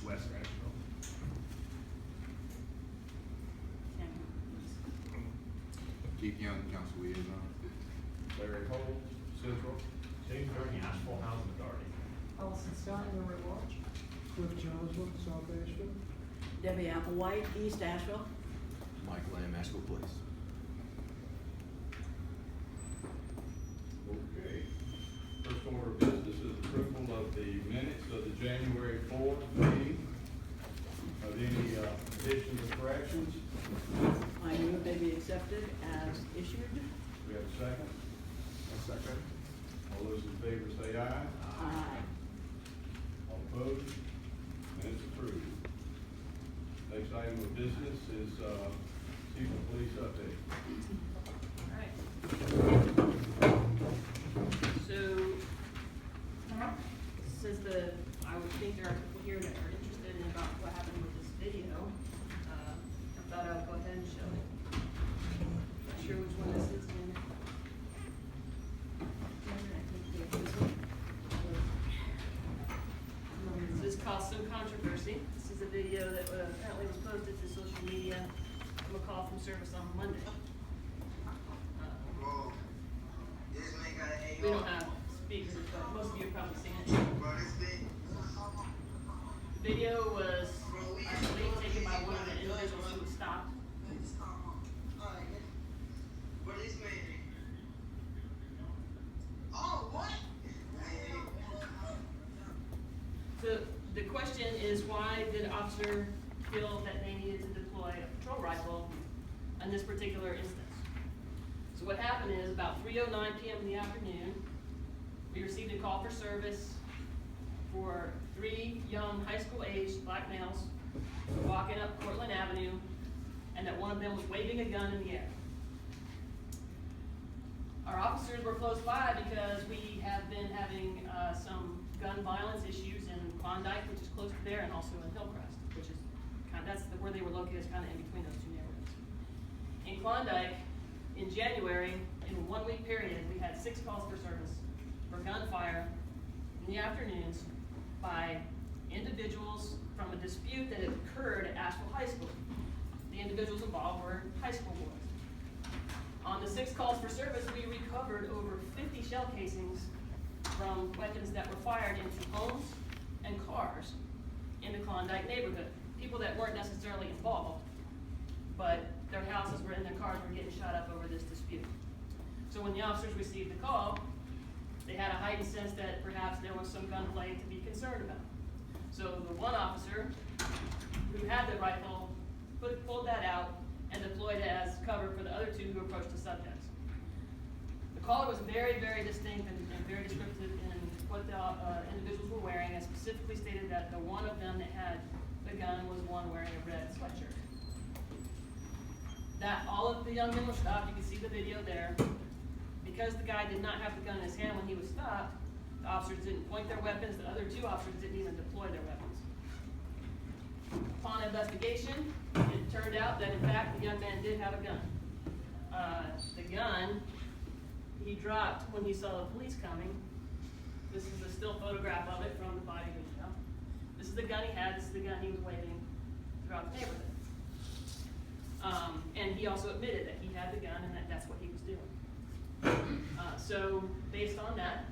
West Asheville. Keith Young, Council Liaison. Larry Cole, Central. James Gurney, Asheville Housing Authority. Allison Scott, Memory Watch. Cliff Johnson, South Asheville. Debbie Applewhite, East Asheville. Mike Lamb, Asheville Police. Okay. First order of business is approval of the minutes of the January 4th meeting. Of any additions or corrections? I move they be accepted as issued. We have a second. A second. All those in favor say aye. Aye. All opposed? Minutes approved. Next item of business is chief of police update. Alright. So, since I would think there are people here that are interested in about what happened with this video, I thought I would go ahead and show it. Not sure which one this is. This caused some controversy. This is a video that apparently was posted to social media from a call from service on Monday. We don't have speakers, but most of you have probably seen it. The video was, I believe, taken by one of the individuals who was stopped. So the question is, why did the officer feel that they needed to deploy a patrol rifle in this particular instance? So what happened is, about 3:09 p.m. in the afternoon, we received a call for service for 3 young high school aged black males walking up Cortland Avenue, and that one of them was waving a gun in the air. Our officers were close by because we have been having some gun violence issues in Klondike, which is close to there, and also in Hillcrest, which is that's where they were located, is kind of in between those two neighborhoods. In Klondike, in January, in a 1-week period, we had 6 calls for service for gunfire in the afternoons by individuals from a dispute that had occurred at Asheville High School. The individuals involved were high school boys. On the 6 calls for service, we recovered over 50 shell casings from weapons that were fired into homes and cars in the Klondike neighborhood. People that weren't necessarily involved, but their houses were in their cars were getting shot up over this dispute. So when the officers received the call, they had a heightened sense that perhaps there was some gunplay to be concerned about. So the one officer who had the rifle pulled that out and deployed it as cover for the other 2 who approached the subjects. The caller was very, very distinct and very descriptive in what the individuals were wearing, and specifically stated that the one of them that had the gun was one wearing a red sweatshirt. That all of the young men were stopped. You can see the video there. Because the guy did not have the gun in his hand when he was stopped, the officers didn't point their weapons. The other 2 officers didn't even deploy their weapons. Upon investigation, it turned out that in fact the young man did have a gun. The gun he dropped when he saw the police coming. This is a still photograph of it from the body video. This is the gun he had. This is the gun he was waving throughout the neighborhood. And he also admitted that he had the gun and that that's what he was doing. So based on that,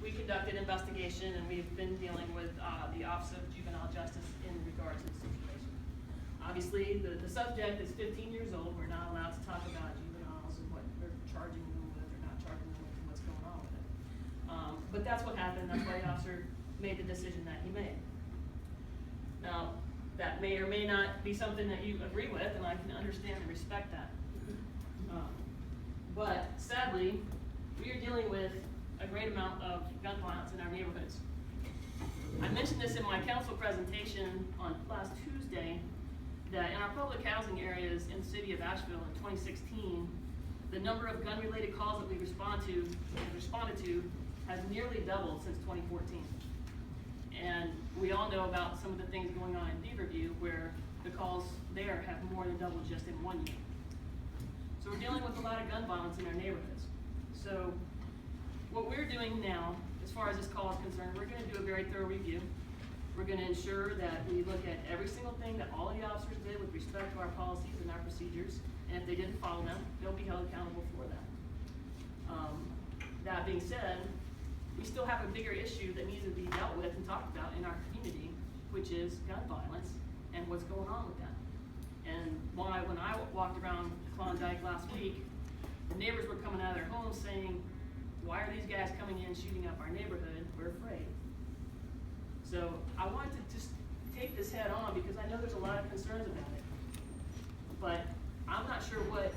we conducted an investigation, and we've been dealing with the Office of Juvenile Justice in regards to the situation. Obviously, the subject is 15 years old. We're not allowed to talk about juveniles and what they're charging them with or not charging them with and what's going on with it. But that's what happened. That's why the officer made the decision that he made. Now, that may or may not be something that you agree with, and I can understand and respect that. But sadly, we are dealing with a great amount of gun violence in our neighborhoods. I mentioned this in my council presentation on last Tuesday, that in our public housing areas in the city of Asheville in 2016, the number of gun-related calls that we responded to has nearly doubled since 2014. And we all know about some of the things going on in Beaverview, where the calls there have more than doubled just in 1 year. So we're dealing with a lot of gun violence in our neighborhoods. So what we're doing now, as far as this call is concerned, we're going to do a very thorough review. We're gonna ensure that we look at every single thing that all the officers did with respect to our policies and our procedures, and if they didn't follow them, they'll be held accountable for that. That being said, we still have a bigger issue that needs to be dealt with and talked about in our community, which is gun violence and what's going on with that. And why, when I walked around Klondike last week, the neighbors were coming out of their homes saying, why are these guys coming in shooting up our neighborhood? We're afraid. So I wanted to just take this head on because I know there's a lot of concerns about it. But I'm not sure what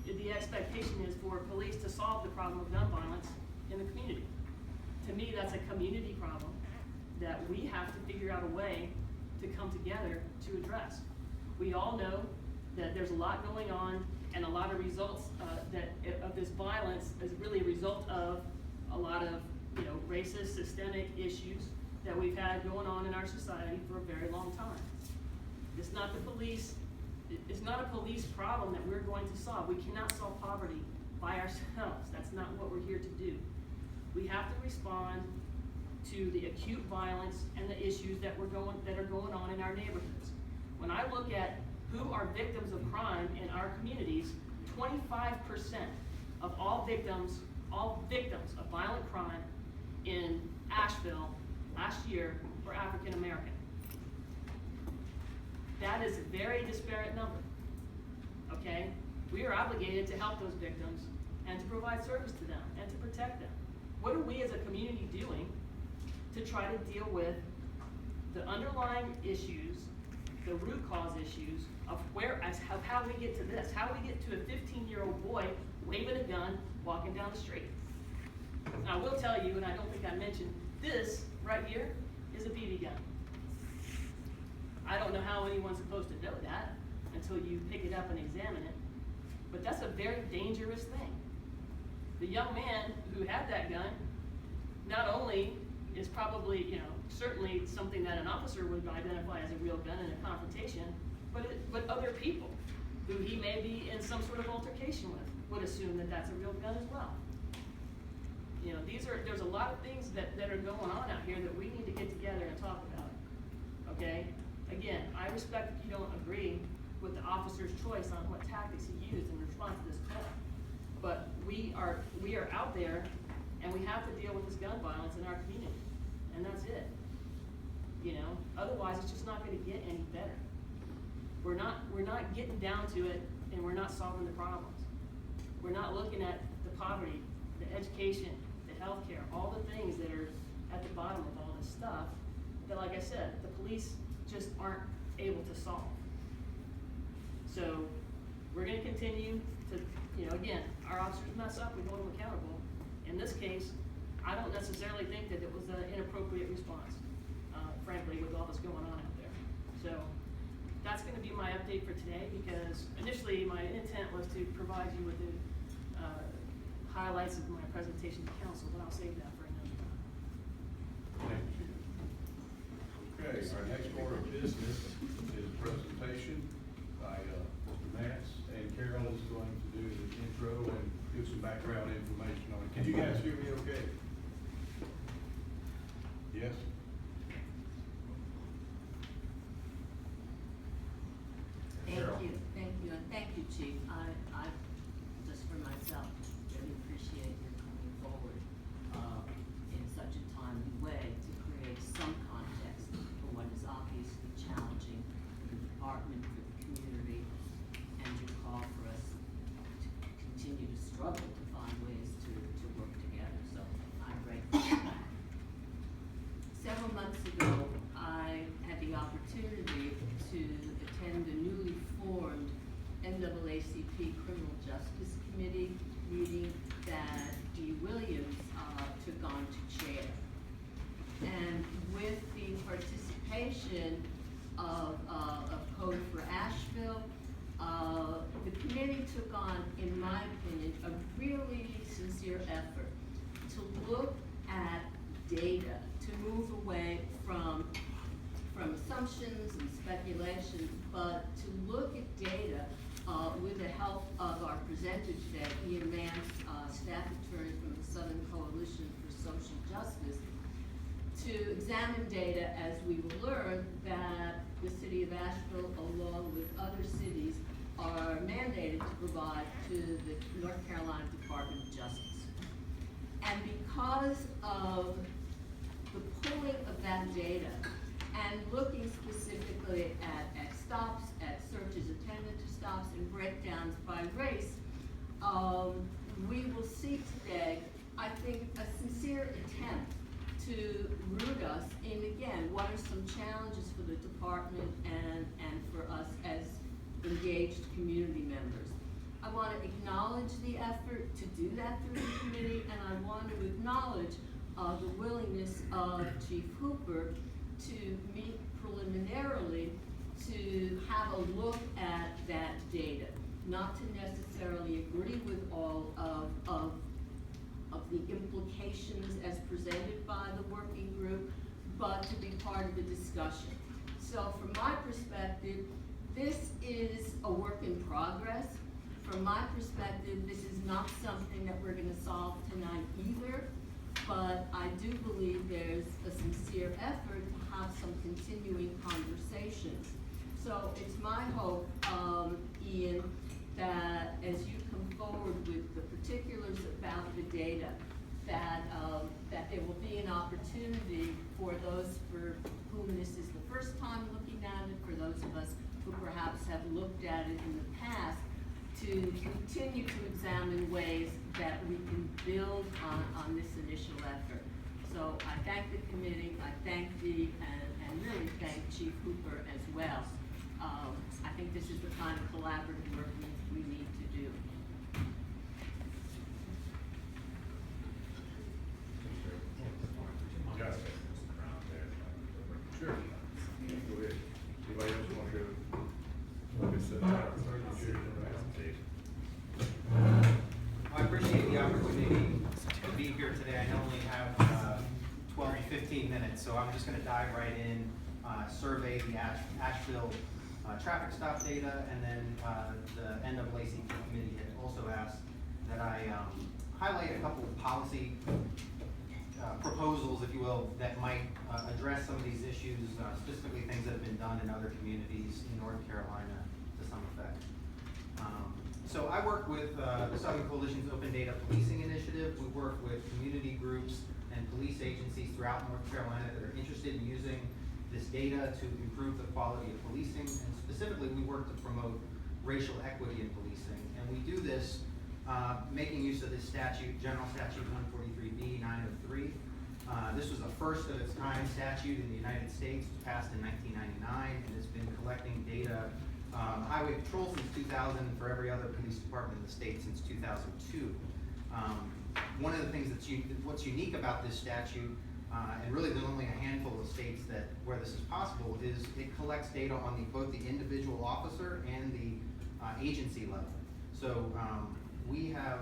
the expectation is for police to solve the problem of gun violence in the community. To me, that's a community problem that we have to figure out a way to come together to address. We all know that there's a lot going on and a lot of results of this violence is really a result of a lot of racist, systemic issues that we've had going on in our society for a very long time. It's not the police. It's not a police problem that we're going to solve. We cannot solve poverty by ourselves. That's not what we're here to do. We have to respond to the acute violence and the issues that are going on in our neighborhoods. When I look at who are victims of crime in our communities, 25% of all victims of violent crime in Asheville last year were African American. That is a very disparate number, okay? We are obligated to help those victims and to provide service to them and to protect them. What are we as a community doing to try to deal with the underlying issues, the root cause issues of how we get to this, how we get to a 15-year-old boy waving a gun, walking down the street. Now, I will tell you, and I don't think I mentioned, this right here is a BB gun. I don't know how anyone's supposed to know that until you pick it up and examine it, but that's a very dangerous thing. The young man who had that gun not only is probably, certainly something that an officer would identify as a real gun in a confrontation, but other people who he may be in some sort of altercation with would assume that that's a real gun as well. There's a lot of things that are going on out here that we need to get together and talk about, okay? Again, I respect if you don't agree with the officer's choice on what tactics he used in response to this call. But we are out there and we have to deal with this gun violence in our community. And that's it. Otherwise it's just not gonna get any better. We're not getting down to it and we're not solving the problems. We're not looking at the poverty, the education, the healthcare, all the things that are at the bottom of all this stuff that, like I said, the police just aren't able to solve. So we're gonna continue to, again, our officers mess up, we hold them accountable. In this case, I don't necessarily think that it was an inappropriate response, frankly, with all that's going on out there. So that's gonna be my update for today because initially my intent was to provide you with the highlights of my presentation to council, but I'll save that for another time. Thank you. Okay, our next order of business is a presentation by Mr. Mance, and Carol is going to do the intro and give some background information on it. Can you guys hear me okay? Yes? Thank you, and thank you, Chief. I just for myself, really appreciate your coming forward in such a timely way to create some context for what is obviously challenging for the department, for the community, and your call for us to continue to struggle to find ways to work together. So I'm grateful for that. Several months ago, I had the opportunity to attend a newly formed NAACP Criminal Justice Committee meeting that Dee Williams took on to chair. And with the participation of Code for Asheville, the committee took on, in my opinion, a really sincere effort to look at data, to move away from assumptions and speculation, but to look at data with the help of our presenter today, Ian Mance, staff attorney from the Southern Coalition for Social Justice, to examine data as we will learn that the city of Asheville, along with other cities, are mandated to provide to the North Carolina Department of Justice. And because of the pulling of that data and looking specifically at stops, at searches attended to stops, and breakdowns by race, we will see today, I think, a sincere attempt to root us in, again, what are some challenges for the department and for us as engaged community members. I want to acknowledge the effort to do that through the committee, and I want to acknowledge the willingness of Chief Hooper to meet preliminarily to have a look at that data, not to necessarily agree with all of the implications as presented by the working group, but to be part of the discussion. So from my perspective, this is a work in progress. From my perspective, this is not something that we're gonna solve tonight either, but I do believe there's a sincere effort to have some continuing conversations. So it's my hope, Ian, that as you come forward with the particulars about the data, that there will be an opportunity for those for whom this is the first time looking at it, for those of us who perhaps have looked at it in the past, to continue to examine ways that we can build on this initial effort. So I thank the committee, I thank and really thank Chief Hooper as well. I think this is the kind of collaborative work we need to do. Got it. Sure. Go ahead. Anybody else want to go? Like I said, I appreciate the opportunity to be here today. I only have 12 to 15 minutes, so I'm just going to dive right in, survey the Asheville traffic stop data, and then the NAACP committee had also asked that I highlight a couple of policy proposals, if you will, that might address some of these issues, specifically things that have been done in other communities in North Carolina to some effect. So I work with the Southern Coalition's Open Data Policing Initiative. We work with community groups and police agencies throughout North Carolina that are interested in using this data to improve the quality of policing, and specifically we work to promote racial equity in policing. And we do this making use of this statute, General Statute 143B 903. This was a first of its kind statute in the United States. It was passed in 1999, and it's been collecting data, highway patrol since 2000, and for every other police department in the state since 2002. One of the things what's unique about this statute, and really there's only a handful of states where this is possible, is it collects data on both the individual officer and the agency level. So we have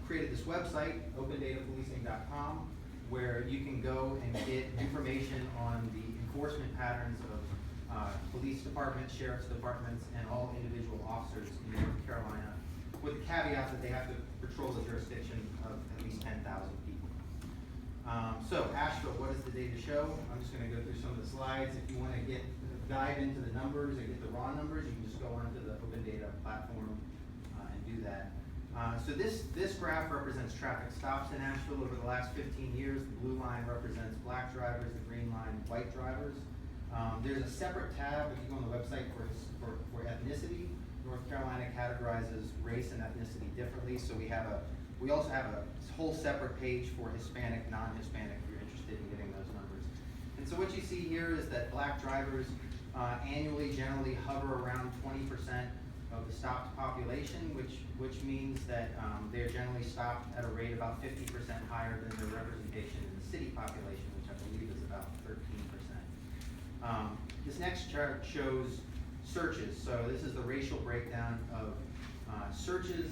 created this website, opendatapolicing.com, where you can go and get information on the enforcement patterns of police departments, sheriff's departments, and all individual officers in North Carolina, with the caveat that they have to patrol the jurisdiction of at least 10,000 people. So Asheville, what does the data show? I'm just going to go through some of the slides. If you want to dive into the numbers and get the raw numbers, you can just go onto the Open Data platform and do that. So this graph represents traffic stops in Asheville over the last 15 years. The blue line represents black drivers, the green line white drivers. There's a separate tab if you go on the website for ethnicity. North Carolina categorizes race and ethnicity differently, so we also have a whole separate page for Hispanic, non-Hispanic, if you're interested in getting those numbers. And so what you see here is that black drivers annually generally hover around 20% of the stopped population, which means that they're generally stopped at a rate about 50% higher than their representation in the city population, which I believe is about 13%. This next chart shows searches. So this is the racial breakdown of searches,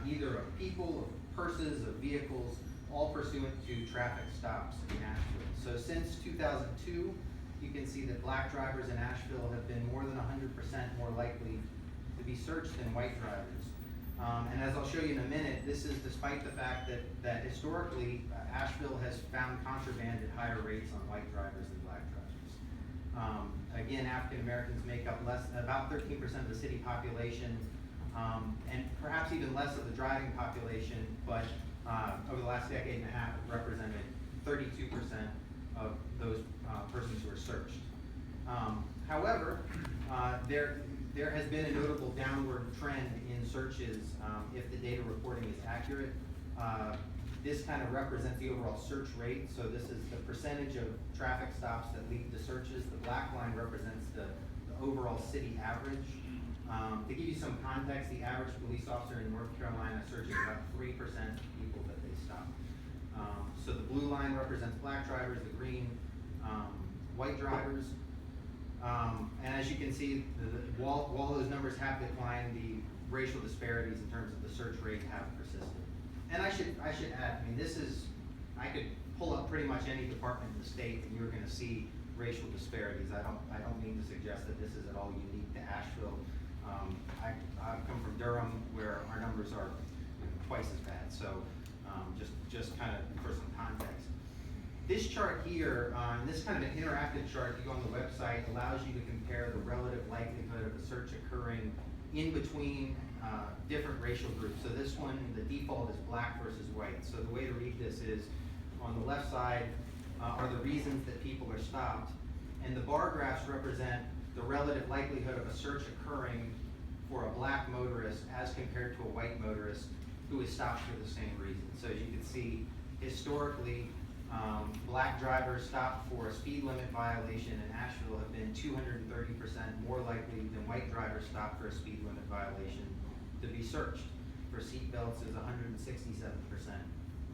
either of people, of purses, of vehicles, all pursuant to traffic stops in Asheville. So since 2002, you can see that black drivers in Asheville have been more than 100% more likely to be searched than white drivers. And as I'll show you in a minute, this is despite the fact that historically, Asheville has found contraband at higher rates on white drivers than black drivers. Again, African Americans make up about 13% of the city population, and perhaps even less of the driving population, but over the last decade and a half, it represented 32% of those persons who were searched. However, there has been a notable downward trend in searches if the data reporting is accurate. This kind of represents the overall search rate. So this is the percentage of traffic stops that lead to searches. The black line represents the overall city average. To give you some context, the average police officer in North Carolina searches about 3% of people that they stop. So the blue line represents black drivers, the green, white drivers. And as you can see, while those numbers have declined, the racial disparities in terms of the search rate have persisted. And I should add, I mean, I could pull up pretty much any department in the state and you're gonna see racial disparities. I don't mean to suggest that this is at all unique to Asheville. I come from Durham, where our numbers are twice as bad. So just kind of for some context. This chart here, this is kind of an interactive chart. You go on the website, allows you to compare the relative likelihood of a search occurring in between different racial groups. So this one, the default is black versus white. So the way to read this is, on the left side are the reasons that people are stopped, and the bar graphs represent the relative likelihood of a search occurring for a black motorist as compared to a white motorist who is stopped for the same reason. So as you can see, historically, black drivers stopped for a speed limit violation in Asheville have been 230% more likely than white drivers stopped for a speed limit violation to be searched. For seatbelts is 167%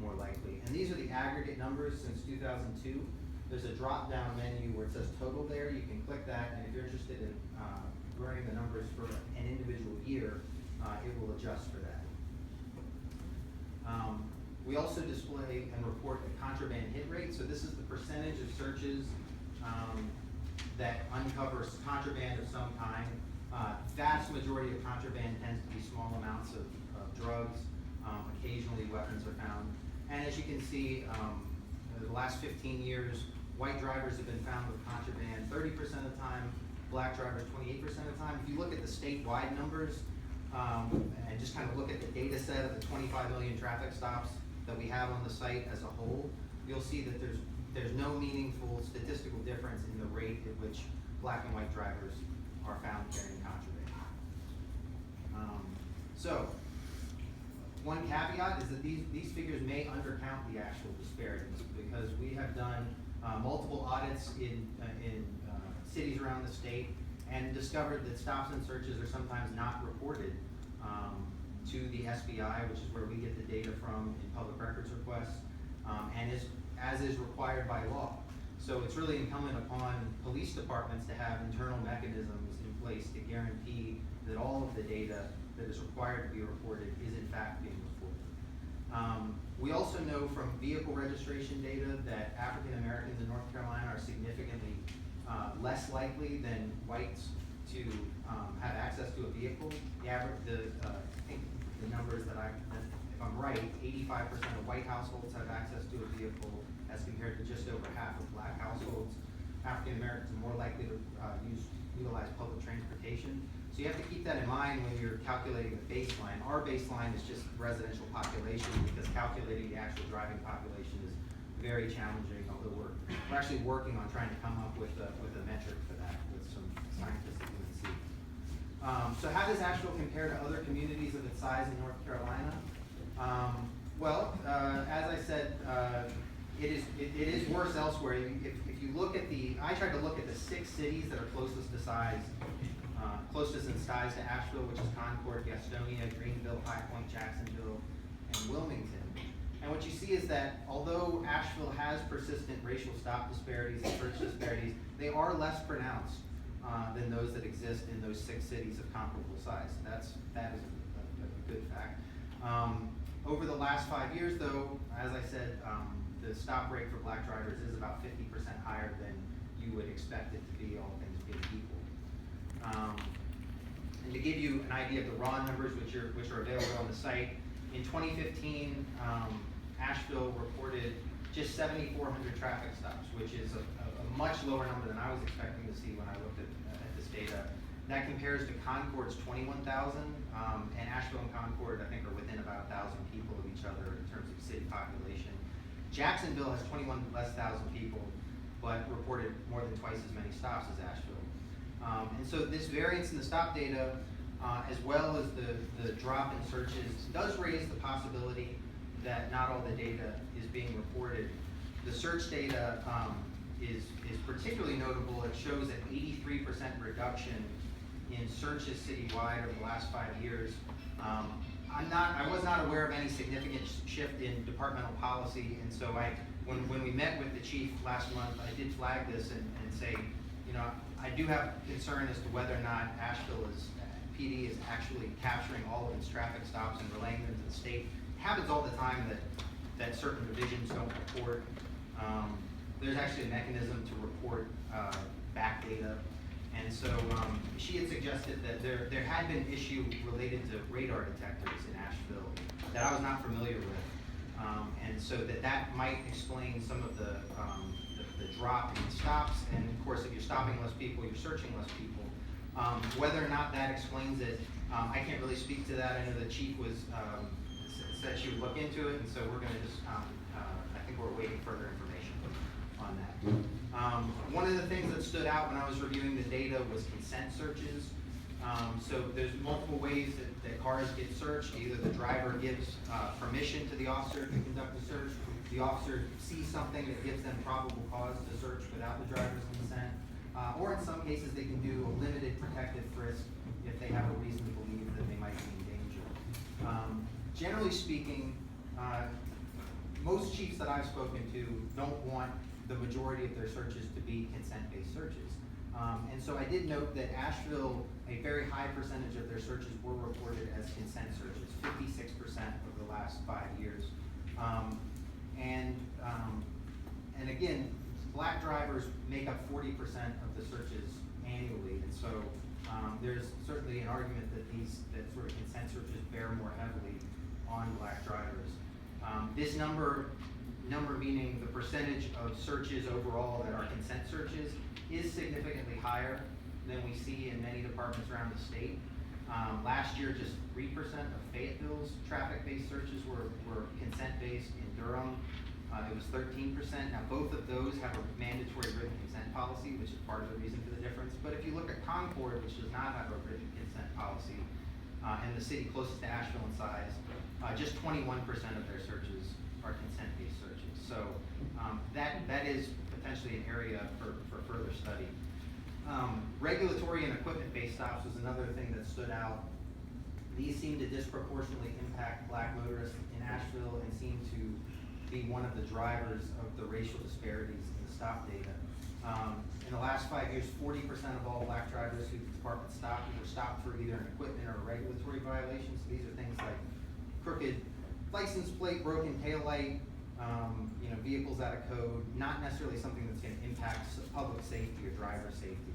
more likely. And these are the aggregate numbers since 2002. There's a drop-down menu where it says total there. You can click that, and if you're interested in running the numbers for an individual year, it will adjust for that. We also display and report the contraband hit rate. So this is the percentage of searches that uncovers contraband of some kind. Vast majority of contraband tends to be small amounts of drugs. Occasionally weapons are found. And as you can see, the last 15 years, white drivers have been found with contraband 30% of the time, black drivers 28% of the time. If you look at the statewide numbers, and just kind of look at the data set of the 25 million traffic stops that we have on the site as a whole, you'll see that there's no meaningful statistical difference in the rate at which black and white drivers are found carrying contraband. So, one caveat is that these figures may undercount the actual disparities, because we have done multiple audits in cities around the state and discovered that stops and searches are sometimes not reported to the SBI, which is where we get the data from in public records requests, and as is required by law. So it's really incumbent upon police departments to have internal mechanisms in place to guarantee that all of the data that is required to be reported is in fact being reported. We also know from vehicle registration data that African Americans in North Carolina are significantly less likely than whites to have access to a vehicle. I think the numbers that if I'm right, 85% of white households have access to a vehicle as compared to just over half of black households. African Americans are more likely to utilize public transportation. So you have to keep that in mind when you're calculating the baseline. Our baseline is just residential population, because calculating the actual driving population is very challenging, although we're actually working on trying to come up with a metric for that with some scientists at UNC. So how does Asheville compare to other communities of its size in North Carolina? As I said, it is worse elsewhere. If you look at I tried to look at the 6 cities that are closest in size to Asheville, which is Concord, Gastonia, Greenville, High Point, Jacksonville, and Wilmington. And what you see is that although Asheville has persistent racial stop disparities and search disparities, they are less pronounced than those that exist in those 6 cities of comparable size. That is a good fact. Over the last 5 years, though, as I said, the stop rate for black drivers is about 50% higher than you would expect it to be, all things being equal. And to give you an idea of the raw numbers, which are available on the site, in 2015, Asheville reported just 7,400 traffic stops, which is a much lower number than I was expecting to see when I looked at this data. That compares to Concord's 21,000, and Asheville and Concord, I think, are within about 1,000 people of each other in terms of city population. Jacksonville has 21 less thousand people, but reported more than twice as many stops as Asheville. And so this variance in the stop data, as well as the drop in searches, does raise the possibility that not all the data is being reported. The search data is particularly notable. It shows an 83% reduction in searches citywide over the last 5 years. I was not aware of any significant shift in departmental policy, and so when we met with the chief last month, I did flag this and say, you know, I do have concern as to whether or not Asheville PD is actually capturing all of its traffic stops and relaying them to the state. It happens all the time that certain divisions don't report. There's actually a mechanism to report back data. And so she had suggested that there had been an issue related to radar detectors in Asheville that I was not familiar with. And so that might explain some of the drop in stops. And of course, if you're stopping less people, you're searching less people. Whether or not that explains it, I can't really speak to that. I know the chief said she would look into it, and so we're going to just, I think we're awaiting further information on that. One of the things that stood out when I was reviewing the data was consent searches. So there's multiple ways that cars get searched. Either the driver gives permission to the officer to conduct the search, the officer sees something that gives them probable cause to search without the driver's consent, or in some cases they can do a limited protective frisk if they have a reason to believe that they might be in danger. Generally speaking, most chiefs that I've spoken to don't want the majority of their searches to be consent-based searches. And so I did note that Asheville, a very high percentage of their searches were reported as consent searches, 56% over the last 5 years. And again, black drivers make up 40% of the searches annually, and so there's certainly an argument that that sort of consent searches bear more heavily on black drivers. This number meaning the percentage of searches overall that are consent searches is significantly higher than we see in many departments around the state. Last year, just 3% of Fayetteville's traffic-based searches were consent-based. In Durham, it was 13%. Now, both of those have a mandatory written consent policy, which is part of the reason for the difference. But if you look at Concord, which does not have a written consent policy, and the city closest to Asheville in size, just 21% of their searches are consent-based searches. So that is potentially an area for further study. Regulatory and equipment-based stops was another thing that stood out. These seem to disproportionately impact black motorists in Asheville and seem to be one of the drivers of the racial disparities in the stop data. In the last 5 years, 40% of all black drivers who the department stopped were stopped for either an equipment or a regulatory violation. So these are things like crooked license plate, broken taillight, vehicles out of code, not necessarily something that's going to impact public safety or driver safety.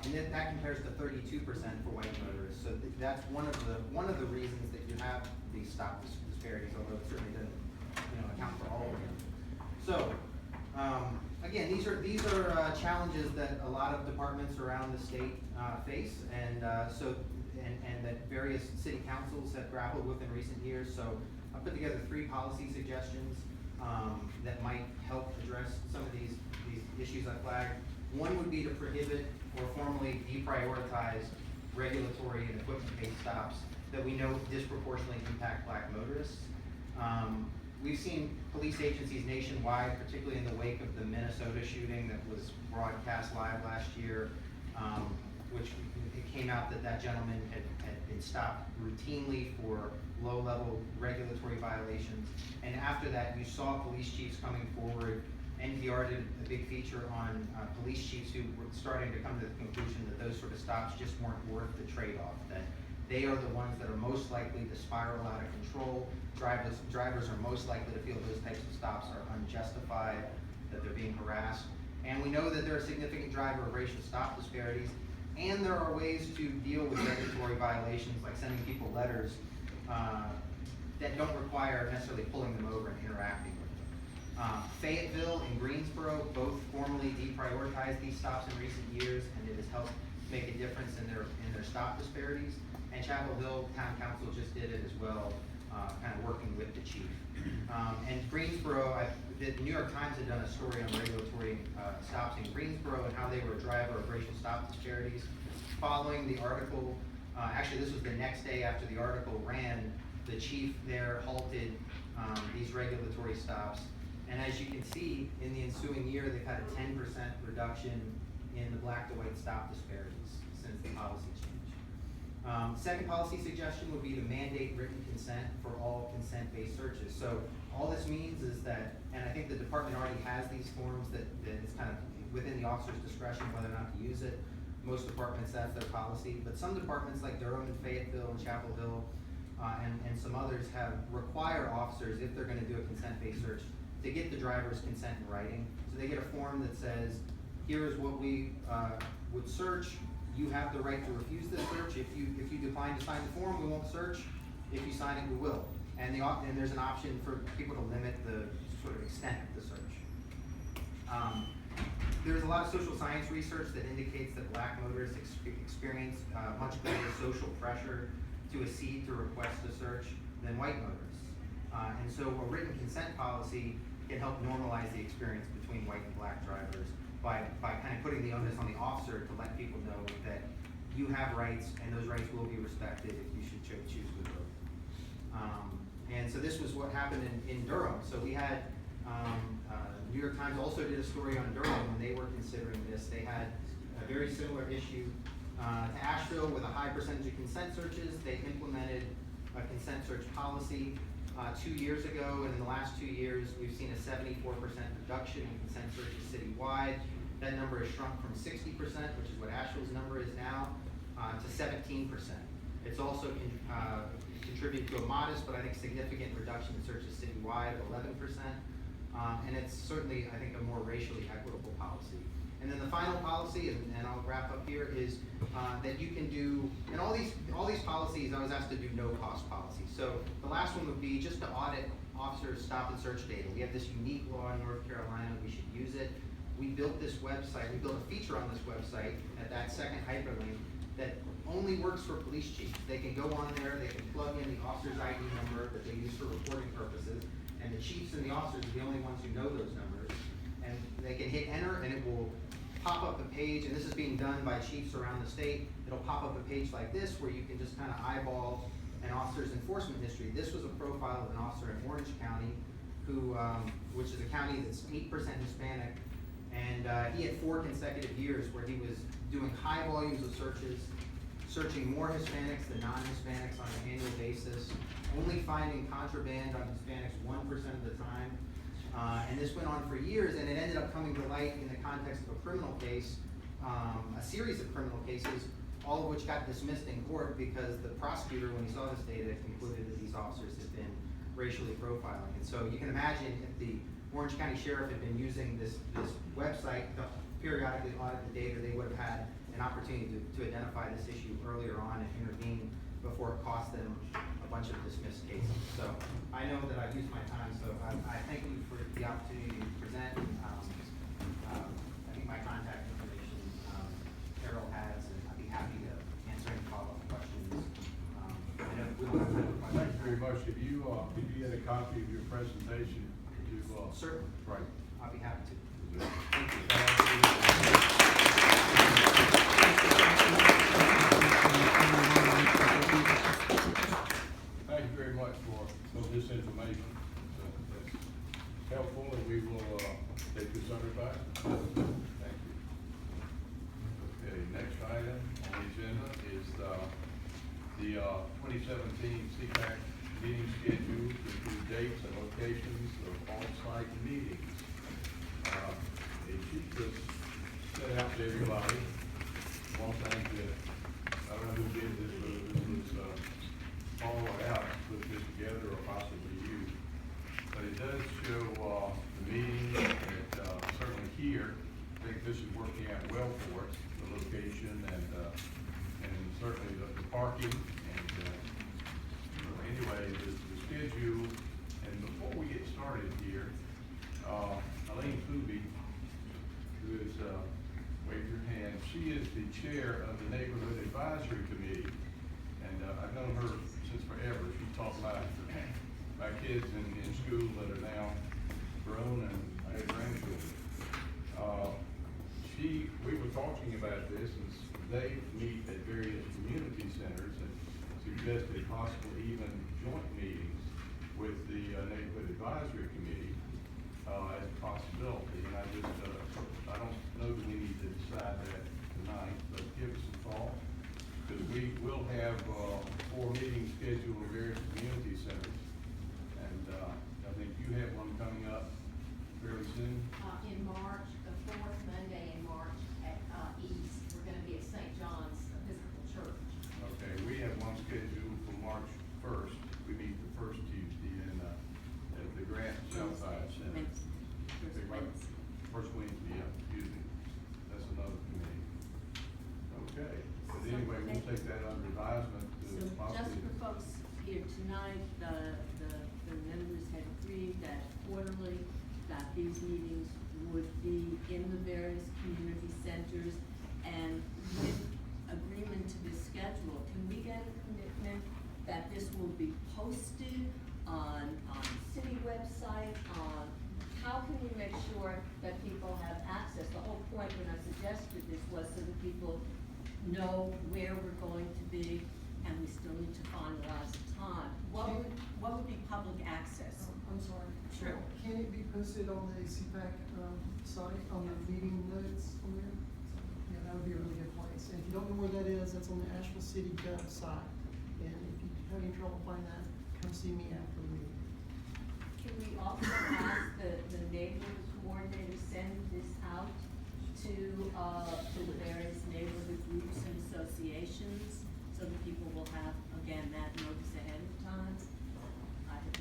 And then that compares to 32% for white motorists. So that's one of the reasons that you have these stop disparities, although it certainly doesn't account for all of them. So again, these are challenges that a lot of departments around the state face, and that various city councils have grappled with in recent years. So I put together 3 policy suggestions that might help address some of these issues I flagged. One would be to prohibit or formally deprioritize regulatory and equipment-based stops that we know disproportionately impact black motorists. We've seen police agencies nationwide, particularly in the wake of the Minnesota shooting that was broadcast live last year, which it came out that gentleman had been stopped routinely for low-level regulatory violations. And after that, you saw police chiefs coming forward. NPR did a big feature on police chiefs who were starting to come to the conclusion that those sort of stops just weren't worth the trade-off, that they are the ones that are most likely to spiral out of control. Drivers are most likely to feel those types of stops are unjustified, that they're being harassed. And we know that they're a significant driver of racial stop disparities. And there are ways to deal with regulatory violations, like sending people letters that don't require necessarily pulling them over and interacting with them. Fayetteville and Greensboro both formally deprioritized these stops in recent years, and it has helped make a difference in their stop disparities. And Chapel Hill Town Council just did it as well, kind of working with the chief. And Greensboro, the New York Times had done a story on regulatory stops in Greensboro and how they were a driver of racial stop disparities. Following the article, actually this was the next day after the article ran, the chief there halted these regulatory stops. And as you can see, in the ensuing year, they've had a 10% reduction in the black to white stop disparities since the policy change. Second policy suggestion would be to mandate written consent for all consent-based searches. So all this means is that, and I think the department already has these forms that it's kind of within the officer's discretion whether or not to use it. Most departments, that's their policy, but some departments like Durham and Fayetteville and Chapel Hill and some others require officers, if they're gonna do a consent-based search, to get the driver's consent in writing. So they get a form that says, here is what we would search. You have the right to refuse this search. If you decline to sign the form, we won't search. If you sign it, we will. And there's an option for people to limit the sort of extent of the search. There's a lot of social science research that indicates that black motorists experience much greater social pressure to accede to request a search than white motorists. And so a written consent policy can help normalize the experience between white and black drivers by kind of putting the onus on the officer to let people know that you have rights and those rights will be respected if you should choose to vote. And so this was what happened in Durham. So we had, New York Times also did a story on Durham when they were considering this. They had a very similar issue to Asheville with a high percentage of consent searches. They implemented a consent search policy 2 years ago, and in the last 2 years, we've seen a 74% reduction in consent searches citywide. That number has shrunk from 60%, which is what Asheville's number is now, to 17%. It's also contributed to a modest, but I think significant reduction in searches citywide of 11%. And it's certainly, I think, a more racially equitable policy. And then the final policy, and I'll wrap up here, is that you can do, and all these policies, I was asked to do no-cost policies. So the last one would be just to audit officers' stop and search data. We have this unique law in North Carolina, we should use it. We built this website, we built a feature on this website at that second hyperlink that only works for police chiefs. They can go on there, they can plug in the officer's ID number that they use for reporting purposes, and the chiefs and the officers are the only ones who know those numbers. And they can hit enter and it will pop up a page, and this is being done by chiefs around the state. It'll pop up a page like this where you can just kind of eyeball an officer's enforcement history. This was a profile of an officer in Orange County who, which is a county that's 8% Hispanic, and he had 4 consecutive years where he was doing high volumes of searches, searching more Hispanics than non-Hispanics on an annual basis, only finding contraband on Hispanics 1% of the time. And this went on for years, and it ended up coming to light in the context of a criminal case, a series of criminal cases, all of which got dismissed in court because the prosecutor, when he saw this data, concluded that these officers had been racially profiling. And so you can imagine if the Orange County Sheriff had been using this website to periodically audit the data, they would have had an opportunity to identify this issue earlier on and intervene before it cost them a bunch of dismissed cases. So I know that I've used my time, so I thank you for the opportunity to present. I think my contact information Carol has, and I'd be happy to answer any follow-up questions. I know we don't have time for questions. Thank you very much. If you get a copy of your presentation, could you? Certainly. Right. I'll be happy to. Thank you. Thank you very much for this information. That's helpful, and we will take this under advisement. Thank you. Okay, next item on the agenda is the 2017 CPAC meeting schedule to include dates and locations of on-site meetings. The chief just set out to everybody one thing that, I don't know who did this, but it was Paul or Alex put this together, or possibly you. But it does show the meeting that certainly here, I think this is working out well for us, the location and schedule, and before we get started here, Elaine Fuby, who is, wave your hand, she is the chair of the Neighborhood Advisory Committee, and I've known her since forever. She taught my kids in school that are now grown and I have grandchildren. We were talking about this, and they meet at various community centers and suggested possible even joint meetings with the Neighborhood Advisory Committee as a possibility. And I don't know that we need to decide that tonight, but give it some thought. Because we will have 4 meetings scheduled in various community centers. And I think you have one coming up very soon. In March, the 4th Monday in March at East, we're gonna be at St. John's Episcopal Church. Okay, we have one scheduled for March 1st. We meet the first Tuesday at the Grant Southside Center. First Wednesday, yeah, excuse me. That's another committee. Okay, but anyway, we'll take that under advisement. So just for folks here tonight, the members had agreed that quarterly, that these meetings would be in the various community centers, and with agreement to this schedule, can we get a commitment that this will be posted on city website, how can we make sure that people have access? The whole point when I suggested this was so that people know where we're going to be, and we still need to finalize the time. What would be public access? I'm sorry. Sure. Can it be posted on the CPAC, site, on the meeting notes on there? Yeah, that would be a really good place. And if you don't know where that is, that's on the Asheville City Gov site. And if you have any trouble finding that, come see me after the meeting. Can we also ask the neighborhood coordinator send this out to the various neighborhood groups and associations, so that people will have, again, that notice ahead of time?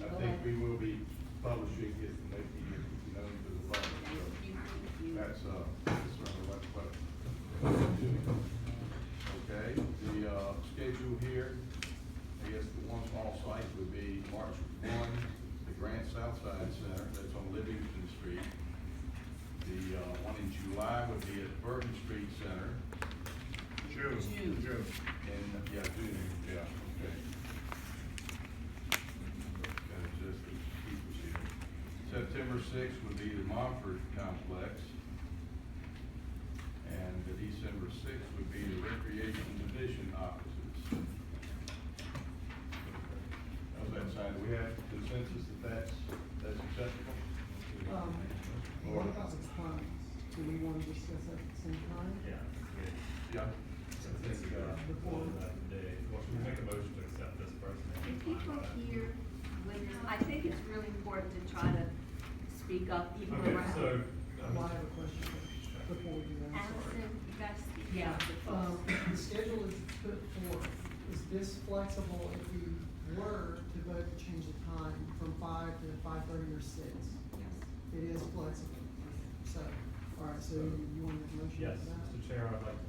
I think we will be publishing it and making it known to the public. So Thank you. that's certainly what we're doing. Okay, the schedule here, I guess the one small site would be March 1, the Grant Southside Center, that's on Livingston Street. The one in July would be at Burton Street Center. June. June. June. Yeah, June, yeah, okay. Got it just as people's here. September 6th would be the Montford Complex. And the December 6th would be the Recreation Division offices. How's that sound? Do we have consensus that that's acceptable? What about the times? Do we want to discuss that at the same time? Yeah. Yeah. I think, Before- that day, well, should we make a motion to accept this person? Can people hear when, I think it's really important to try to speak up even Okay, around. so, Well, I have a question before we do that, I'm sorry. Allison, you guys speak Yeah, out the folks. the schedule is put forth. Is this flexible if we were to vote to change the time from 5 to 5:30 or 6? Yes. It is flexible. So, all right, so you want to make a motion yes, for that? Mr. Chair, I'd like to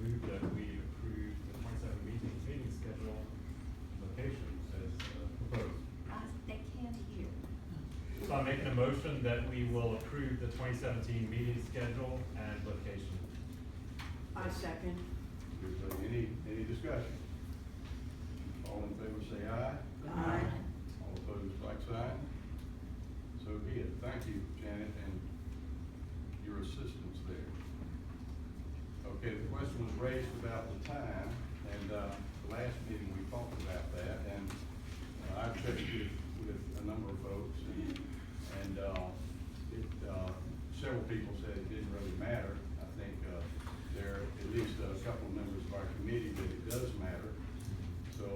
move that we approve the 27 meeting schedule locations as proposed. They can't hear. So I'm making a motion that we will approve the 2017 meeting schedule and location. I second. Any discussion? All in favor say aye. Aye. All opposed, like sign. So be it. Thank you, Janet, and your assistance there. Okay, the question was raised about the time, and the last meeting we talked about that, and I've checked with a number of folks, and several people said it didn't really matter. I think there are at least a couple of members of our committee that it does matter. So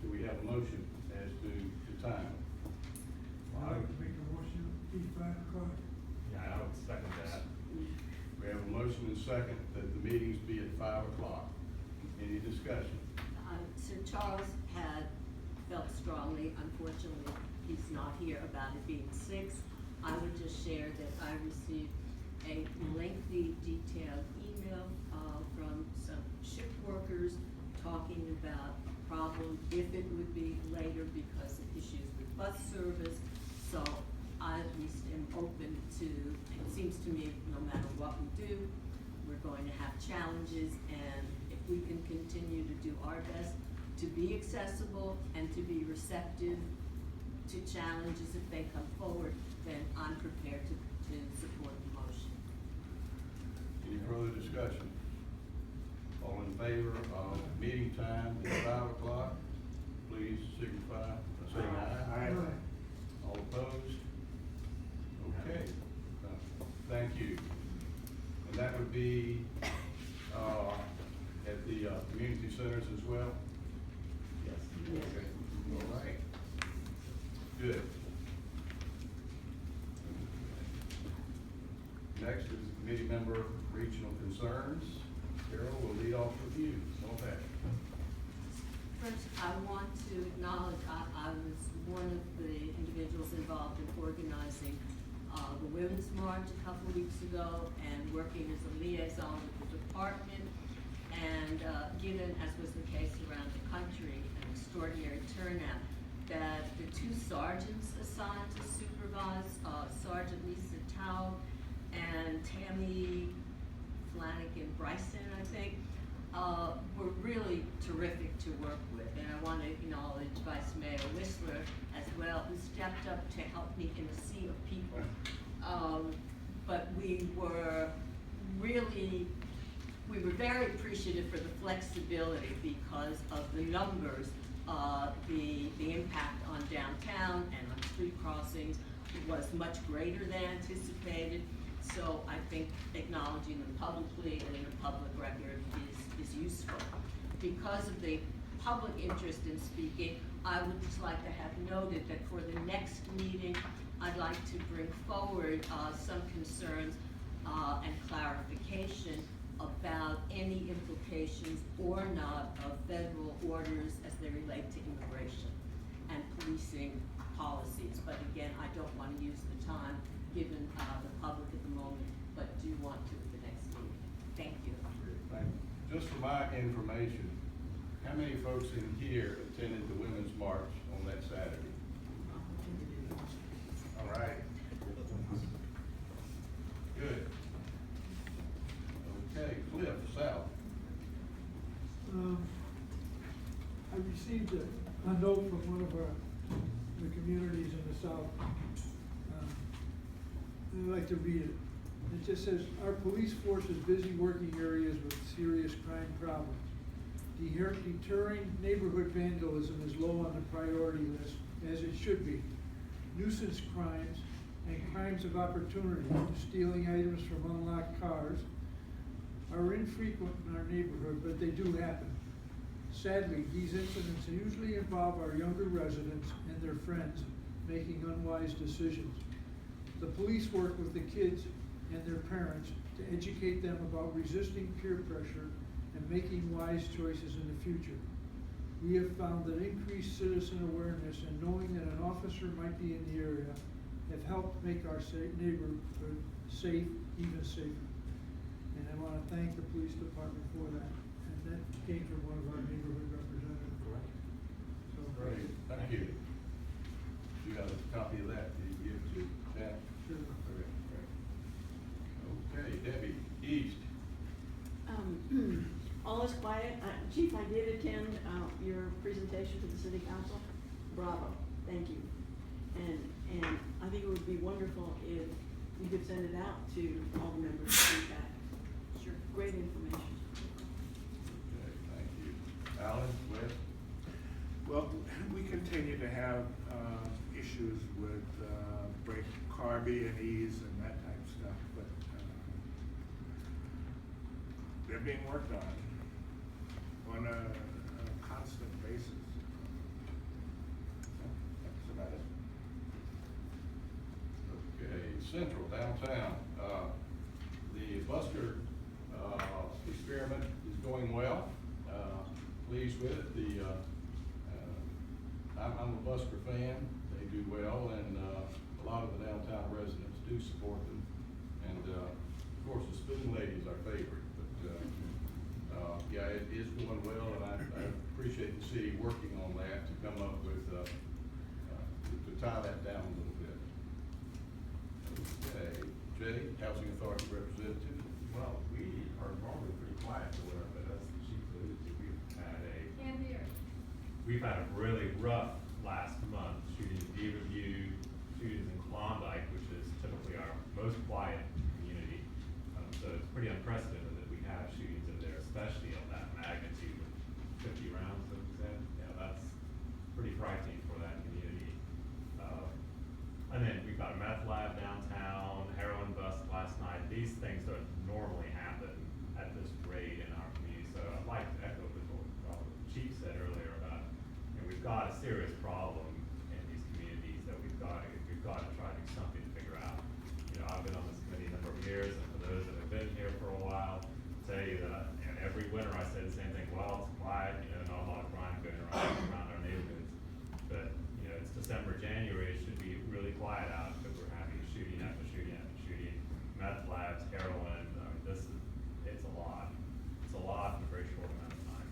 do we have a motion as to the time? I would make a motion to be 5 o'clock. Yeah, I would second that. We have a motion and second that the meetings be at 5 o'clock. Any discussion? Sir Charles had felt strongly, unfortunately, he's not here, about it being 6. I would just share that I received a lengthy, detailed email from some shift workers talking about a problem if it would be later later because of issues with bus service. So I at least am open to, it seems to me, no matter what we do, we're going to have challenges, and if we can continue to do our best to be accessible and to be receptive to challenges if they come forward, then I'm prepared to support the motion. Any further discussion? All in favor of meeting time at 5 o'clock, please signify by saying aye. Aye. All opposed? Okay, thank you. And that would be, at the, community centers as well? Yes. Okay, all right. Good. Next is committee member regional concerns. Carol will lead off with you on that. First, I want to acknowledge, I was one of the individuals involved in organizing the Women's March a couple weeks ago and working as a liaison with the department. And given, as was the case around the country, an extraordinary turnout, that the two sergeants assigned to supervise, Sergeant Lisa Tao and Tammy Flanagan Bryson, I think, were really terrific to work with. And I want to acknowledge Vice Mayor Whistler as well, who stepped up to help me in a sea of people. But we were very appreciative for the flexibility because of the numbers, the impact on downtown and on street crossings was much greater than anticipated. So I think acknowledging them publicly and in a public record is useful. Because of the public interest in speaking, I would just like to have noted that for the next meeting, I'd like to bring forward some concerns and clarification about any implications or not of federal orders as they relate to immigration and policing policies. But again, I don't want to use the time given the public at the moment, but do want to at the next meeting. Thank you. Thank you. Just for my information, how many folks in here attended the Women's March on that Saturday? All right. Good. Okay, Cliff, Sal. I received a note from one of the communities in the South. And I'd like to read it. It just says, our police force is busy working areas with serious crime problems. Deterring neighborhood vandalism is low on the priority list, as it should be. Nuisance crimes and crimes of opportunity, stealing items from unlocked cars, are infrequent in our neighborhood, but they do happen. Sadly, these incidents usually involve our younger residents and their friends making unwise decisions. The police work with the kids and their parents to educate them about resisting peer pressure and making wise choices in the future. We have found that increased citizen awareness and knowing that an officer might be in the area have helped make our neighborhood safe, even safer. And I want to thank the police department for that. And that came from one of our neighborhood representatives. Correct. So, Great, thank you. You got a copy of that, did you give it to Jack? Sure. Okay, Debbie, East. All is quiet. Chief, I did attend your presentation to the city council. Bravo, thank you. And I think it would be wonderful if you could send it out to all the members of feedback. Sure, great information. Okay, thank you. Alan, Wes? Well, we continue to have issues with car B&Es and that type of stuff, but they're being worked on a constant basis. That's about it. Okay, Central, downtown. The Buster experiment is going well. Pleased with it. I'm a Buster fan. They do well, and a lot of the downtown residents do support them. And of course, the Spoon Lady is our favorite. But yeah, it is going well, and I appreciate the city working on that to come up with tie that down a little bit. Okay, Jay, Housing Authority Representative. Well, we are normally pretty quiet to where, but as the chief alluded to, Can't hear. we've had a really rough last month, shootings in Beaverview, shootings in Klondike, which is typically our most quiet community. So it's pretty unprecedented that we have shootings in there, especially of that magnitude, 50 rounds, like you said. Yeah, that's pretty frightening for that community. And then we've got a meth lab downtown, heroin bust last night. These things don't normally happen at this rate in our community. So I'd like to echo what the chief said earlier about, we've got a serious problem in these communities that we've got to try to do something to figure out. I've been on this committee a number of years, and for those that have been here for a while, I'll tell you that, every winter I say the same thing, well, it's quiet, not a lot of crime going around our neighborhoods. But, it's December, January, it should be really quiet out, because we're having shooting after shooting after shooting, meth labs, heroin, it's a lot. It's a lot in a very short amount of time.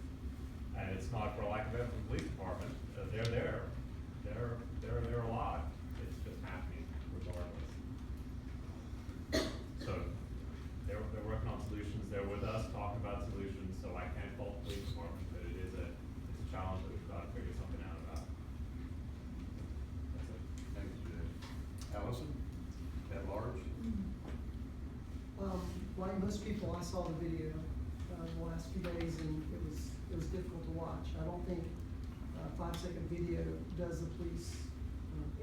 And it's not for lack of effort from the police department, they're there. They're a lot. It's just happening regardless. So, they're working on solutions, they're with us talking about solutions, so I can't fault the police department, but it's a challenge that we've got to figure something out about. That's it. Thank you, Jay. Allison, at large? Like most people, I saw the video, the last few days, and it was difficult to watch. I don't think a 5-second video does the police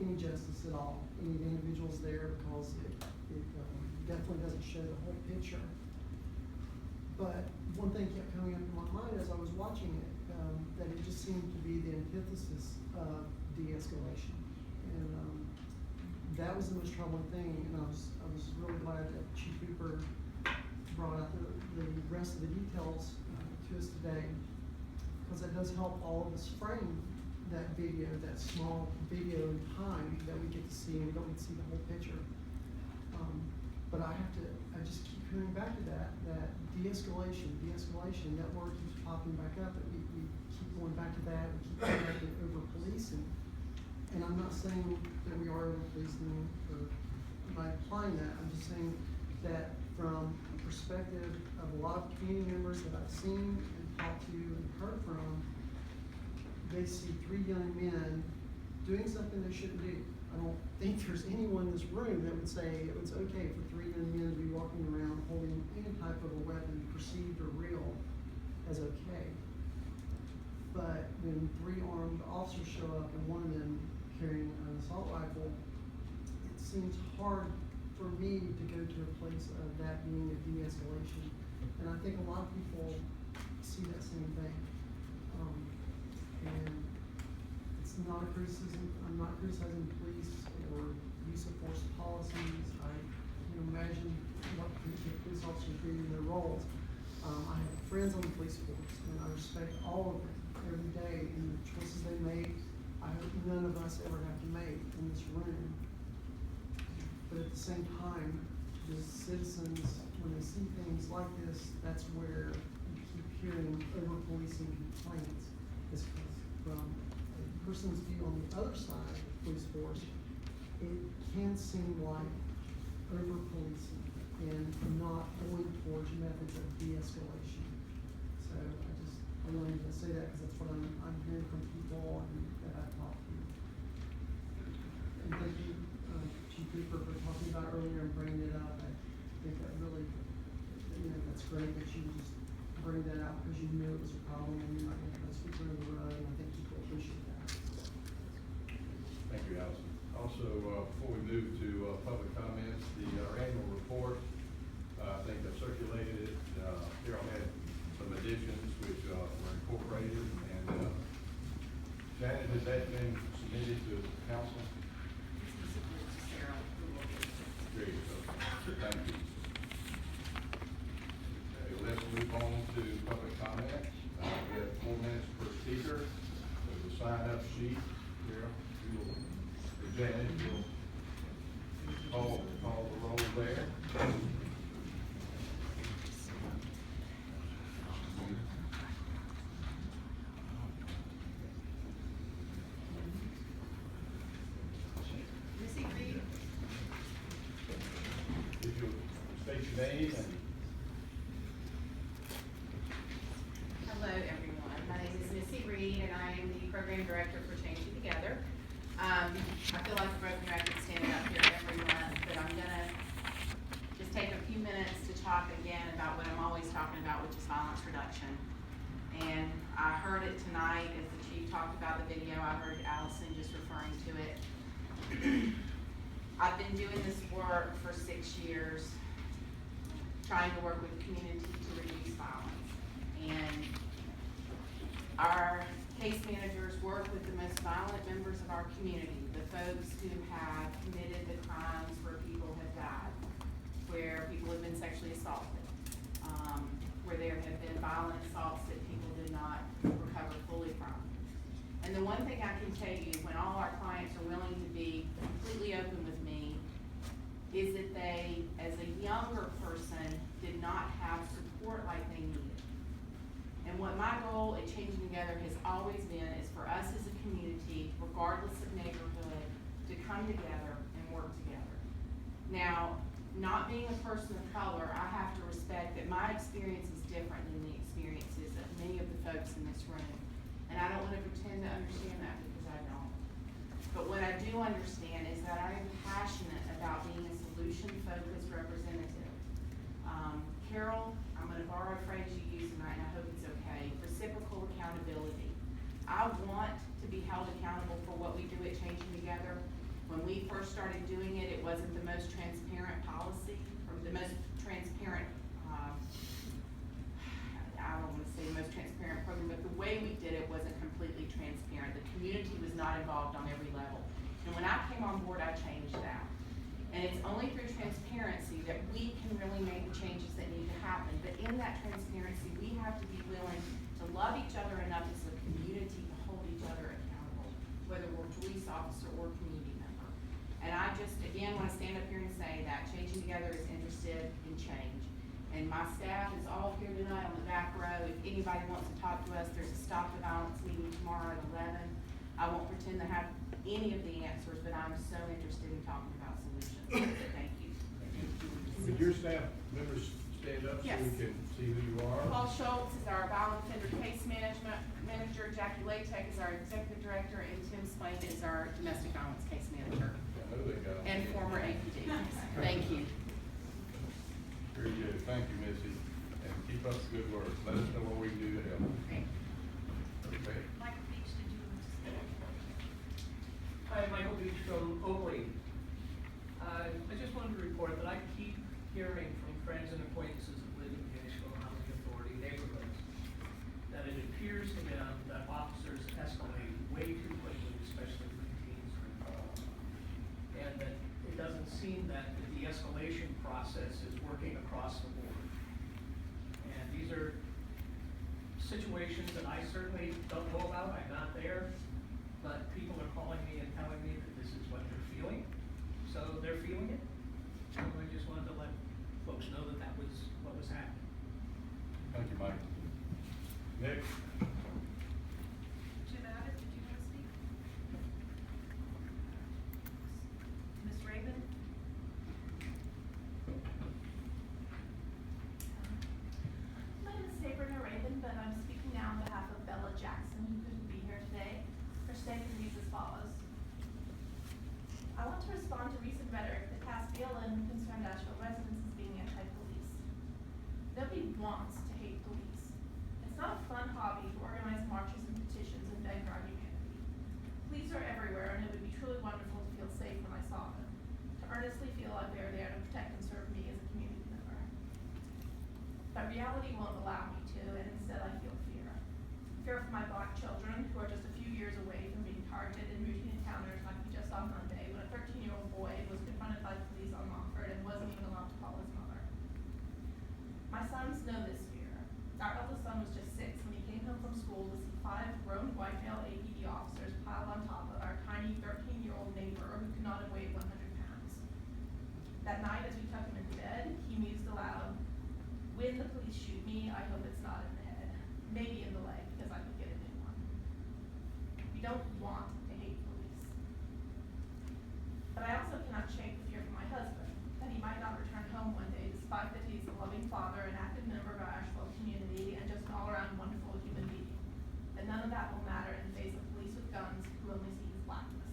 any justice at all, any of the individuals there, because it definitely doesn't show the whole picture. But one thing kept coming up in my mind as I was watching it, that it just seemed to be the antithesis of de-escalation. And that was the most troubling thing, and I was really glad that Chief Cooper brought out the rest of the details to us today, because that does help all of us frame that video, that small video in time that we get to see, and we don't get to see the whole picture. But I just keep coming back to that de-escalation, that word keeps popping back up, and we keep going back to that, we keep going back to over-policing. And I'm not saying that we are over-policing, or by applying that, I'm just saying that from a perspective of a lot of community members that I've seen and talked to and heard from, they see 3 young men doing something they shouldn't do. I don't think there's anyone in this room that would say it was okay for 3 young men to be walking around holding any type of a weapon, perceived or real, as okay. But when 3 armed officers show up and one of them carrying an assault rifle, it seems hard for me to go to a place of that being a de-escalation. And I think a lot of people see that same thing. And it's not a criticism, I'm not criticizing police or use of force policies. I can imagine what police officers do in their roles. I have friends on the police force, and I respect all of them every day in the choices they make. I hope none of us ever have to make in this room. But at the same time, the citizens, when they see things like this, that's where you keep hearing over-policing complaints. Is from a person's view on the other side of the police force, it can seem like over-policing and not going towards methods of de-escalation. So I wanted to say that because that's what I'm hearing from people and that I've talked to. And thank you, Chief Cooper, for talking about earlier and bringing it up. I think that really, that's great that you just bring that out because you knew it was a problem and you're not going to let us keep it over the road, and I think people appreciate that. Thank you, Allison. Also, before we move to public comments, our annual report, I think I've circulated it. Carol had some additions which were incorporated, and Janet, has that been submitted to council? There you go. Thank you. Okay, let's move on to public comment. We have 4 minutes per speaker. There's a sign-up sheet here. Janet, you'll call the roll there. name and Hello, everyone. My name is Missy Reed, and I am the program director for Changing Together. I feel like a broken record standing up here every month, but I'm gonna just take a few minutes to talk again about what I'm always talking about, which is violence reduction. And I heard it tonight as the chief talked about the video. I heard Allison just referring to it. I've been doing this work for 6 years, trying to work with the community to reduce violence. And our case managers work with the most violent members of our community, the folks who have committed the crimes where people have died, where people have been sexually assaulted, where there have been violent assaults that people did not recover fully from. And the one thing I can tell you, when all our clients are willing to be completely open with me, is that they, as a younger person, did not have support like they needed. And what my goal at Changing Together has always been is for us as a community, regardless of neighborhood, to come together and work together. Now, not being a person of color, I have to respect that my experience is different than the experiences of many of the folks in this room. And I don't want to pretend to understand that because I don't. But what I do understand is that I am passionate about being a solution-focused representative. Carol, I'm going to borrow a phrase you use tonight, and I hope it's okay, reciprocal accountability. I want to be held accountable for what we do at Changing Together. When we first started doing it, it wasn't the most transparent policy, or the most transparent, I don't want to say the most transparent program, but the way we did it wasn't completely transparent. The community was not involved on every level. And when I came on board, I changed that. And it's only through transparency that we can really make the changes that need to happen. But in that transparency, we have to be willing to love each other enough as a community to hold each other accountable, whether we're a police officer or community member. And I just, again, want to stand up here and say that Changing Together is interested in change. And my staff is all here tonight on the back row. If anybody wants to talk to us, there's a Stop the Violence meeting tomorrow at 11. I won't pretend to have any of the answers, but I'm so interested in talking about solutions. Thank you. would your staff members stand up so Yes. we can see who you are? Paul Schultz is our violent offender case management manager, Jackie Latek is our executive director, and Tim Swain is our domestic violence case manager, I know they got. and former APD. Thank you. Very good, thank you, Missy, and keep up the good work, let us know what we can do to help. Okay. Okay. Michael Beach, did you want to speak? Hi, Michael Beach from Oakley. I just wanted to report that I keep hearing from friends and acquaintances that live in the Asheville Housing Authority neighborhoods that it appears to them that officers escalate way too quickly, especially when teens are involved. And that it doesn't seem that the de-escalation process is working across the board. And these are situations that I certainly don't know about, I'm not there, but people are calling me and telling me that this is what they're feeling. So they're feeling it. So I just wanted to let folks know that that was what was happening. Thank you, Mike. Nick? Jim Abbott, did you want to speak? Ms. Raven? My name is Sabrina Raven, but I'm speaking now on behalf of Bella Jackson, who couldn't be here today. Her statement reads as follows. I want to respond to recent rhetoric that casts BLM concerned Asheville residents as being anti-police. Nobody wants to hate police. It's not a fun hobby to organize marches and petitions and beg for our humanity. Police are everywhere, and it would be truly wonderful to feel safe when I saw them, to earnestly feel like they are there to protect and serve me as a community member. But reality won't allow me to, and instead I feel fear. Fear for my Black children, who are just a few years away from being targeted in routine encounters like we just saw Monday, when a 13-year-old boy was confronted by the police on Montford and wasn't even allowed to call his mother. My sons know this fear. Our eldest son was just 6 when he came home from school to see 5 grown white male APD officers piled on top of our tiny 13-year-old neighbor who could not have weighed 100 pounds. That night, as we tucked him into bed, he mused aloud, "When the police shoot me, I hope it's not in the head. Maybe in the leg, because I could get a new one." We don't want to hate police. But I also cannot shake the fear for my husband, that he might not return home one day despite that he's who only see his blackness.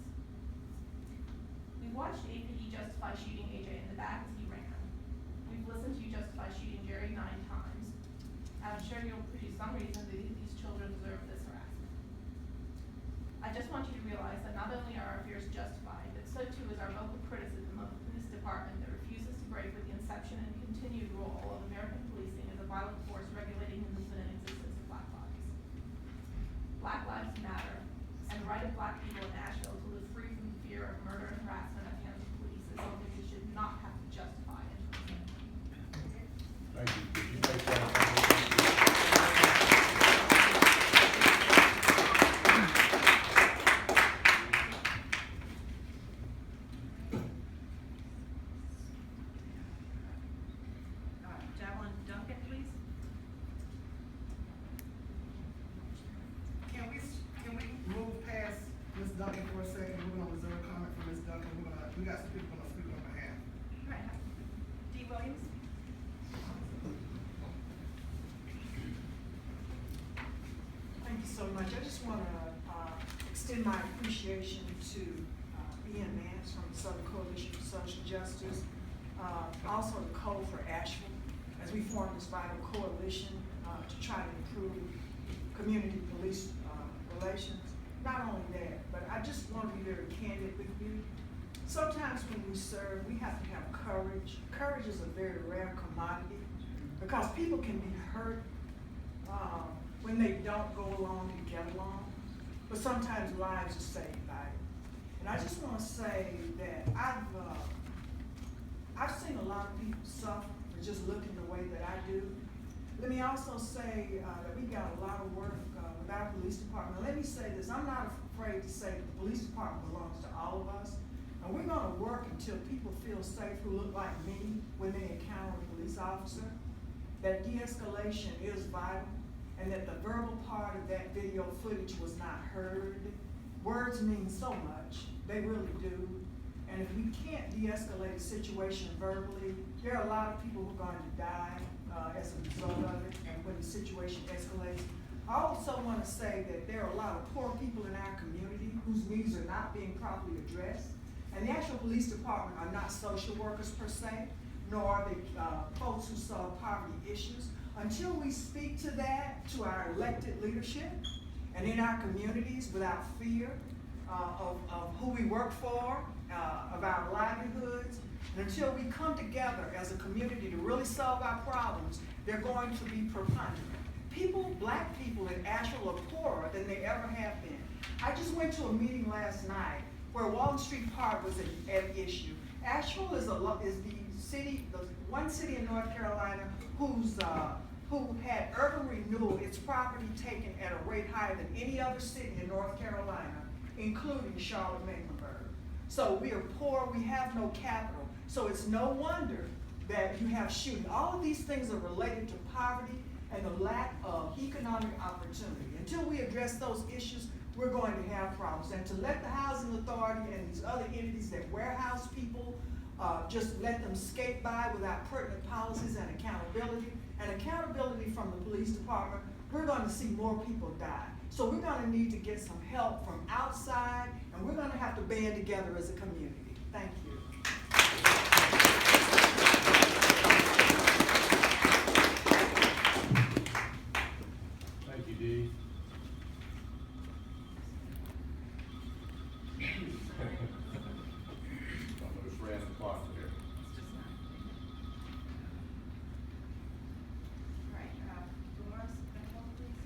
We watched APD justify shooting AJ in the back as he ran. We've listened to you justify shooting Jerry 9 times. I'm sure you'll produce some reason that these children deserve this harassment. I just want you to realize that not only are our fears justified, but so too is our vocal criticism of the police department that refuses to break with the inception and continued role of American policing as a vital force regulating the movement and existence of black bodies. Black lives matter, and the right of black people in Asheville to live free from the fear of murder and harassment at the hands of police is something we should not have to justify in 2017. Thank you. Could you make that? Javelin Duncan, please. Can we move past Ms. Duncan for a second? We're gonna reserve comment for Ms. Duncan. We got some people gonna speak on behalf. Right. Dee Williams? Thank you so much. I just want to extend my appreciation to Ian Mance from the Southern Coalition for Social Justice, also the Code for Asheville, as we form this vital coalition to try to improve community police relations. Not only that, but I just want to be very candid with you. Sometimes when we serve, we have to have courage. Courage is a very rare commodity because people can be hurt when they don't go along and get along, but sometimes lives are saved by it. And I just want to say that I've seen a lot of people suffer for just looking the way that I do. Let me also say that we got a lot of work with our police department. Let me say this, I'm not afraid to say that the police department belongs to all of us. And we're gonna work until people feel safe who look like me when they encounter a police officer. That de-escalation is vital, and that the verbal part of that video footage was not heard. Words mean so much, they really do. And if we can't de-escalate a situation verbally, there are a lot of people who are going to die as a result of it, and when the situation escalates. I also want to say that there are a lot of poor people in our community whose needs are not being properly addressed. And the Asheville Police Department are not social workers per se, nor are they folks who solve poverty issues. Until we speak to that, to our elected leadership, and in our communities without fear of who we work for, of our livelihoods, and until we come together as a community to really solve our problems, they're going to be preponderant. People, black people in Asheville are poorer than they ever have been. I just went to a meeting last night where Walton Street Park was at issue. Asheville is the one city in North Carolina who had urban renewal, its property taken at a rate higher than any other city in North Carolina, including Charlotte-Mecklenburg. So we are poor, we have no capital. So it's no wonder that you have shooting. All of these things are related to poverty and the lack of economic opportunity. Until we address those issues, we're going to have problems. And to let the housing authority and these other entities that warehouse people, just let them skate by without pertinent policies and accountability from the police department, we're going to see more people die. So we're going to need to get some help from outside, and we're going to have to band together as a community. Thank you. Thank you, Dee. Almost ran the clock there. All right, Dolores, please.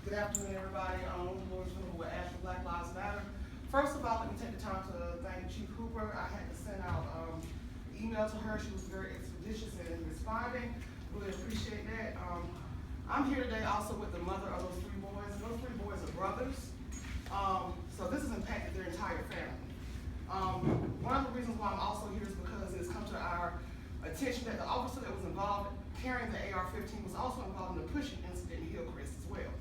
Good afternoon, everybody. I'm Dolores with Asheville Black Lives Matter. First of all, let me take the time to thank Chief Hooper. I had to send out email to her. She was very expeditious in responding. Really appreciate that. I'm here today also with the mother of those 3 boys. Those 3 boys are brothers. So this has impacted their entire family. One of the reasons why I'm also here is because it's come to our attention that the officer that was involved carrying the AR-15 was also involved in the pushing incident in Hillcrest as well.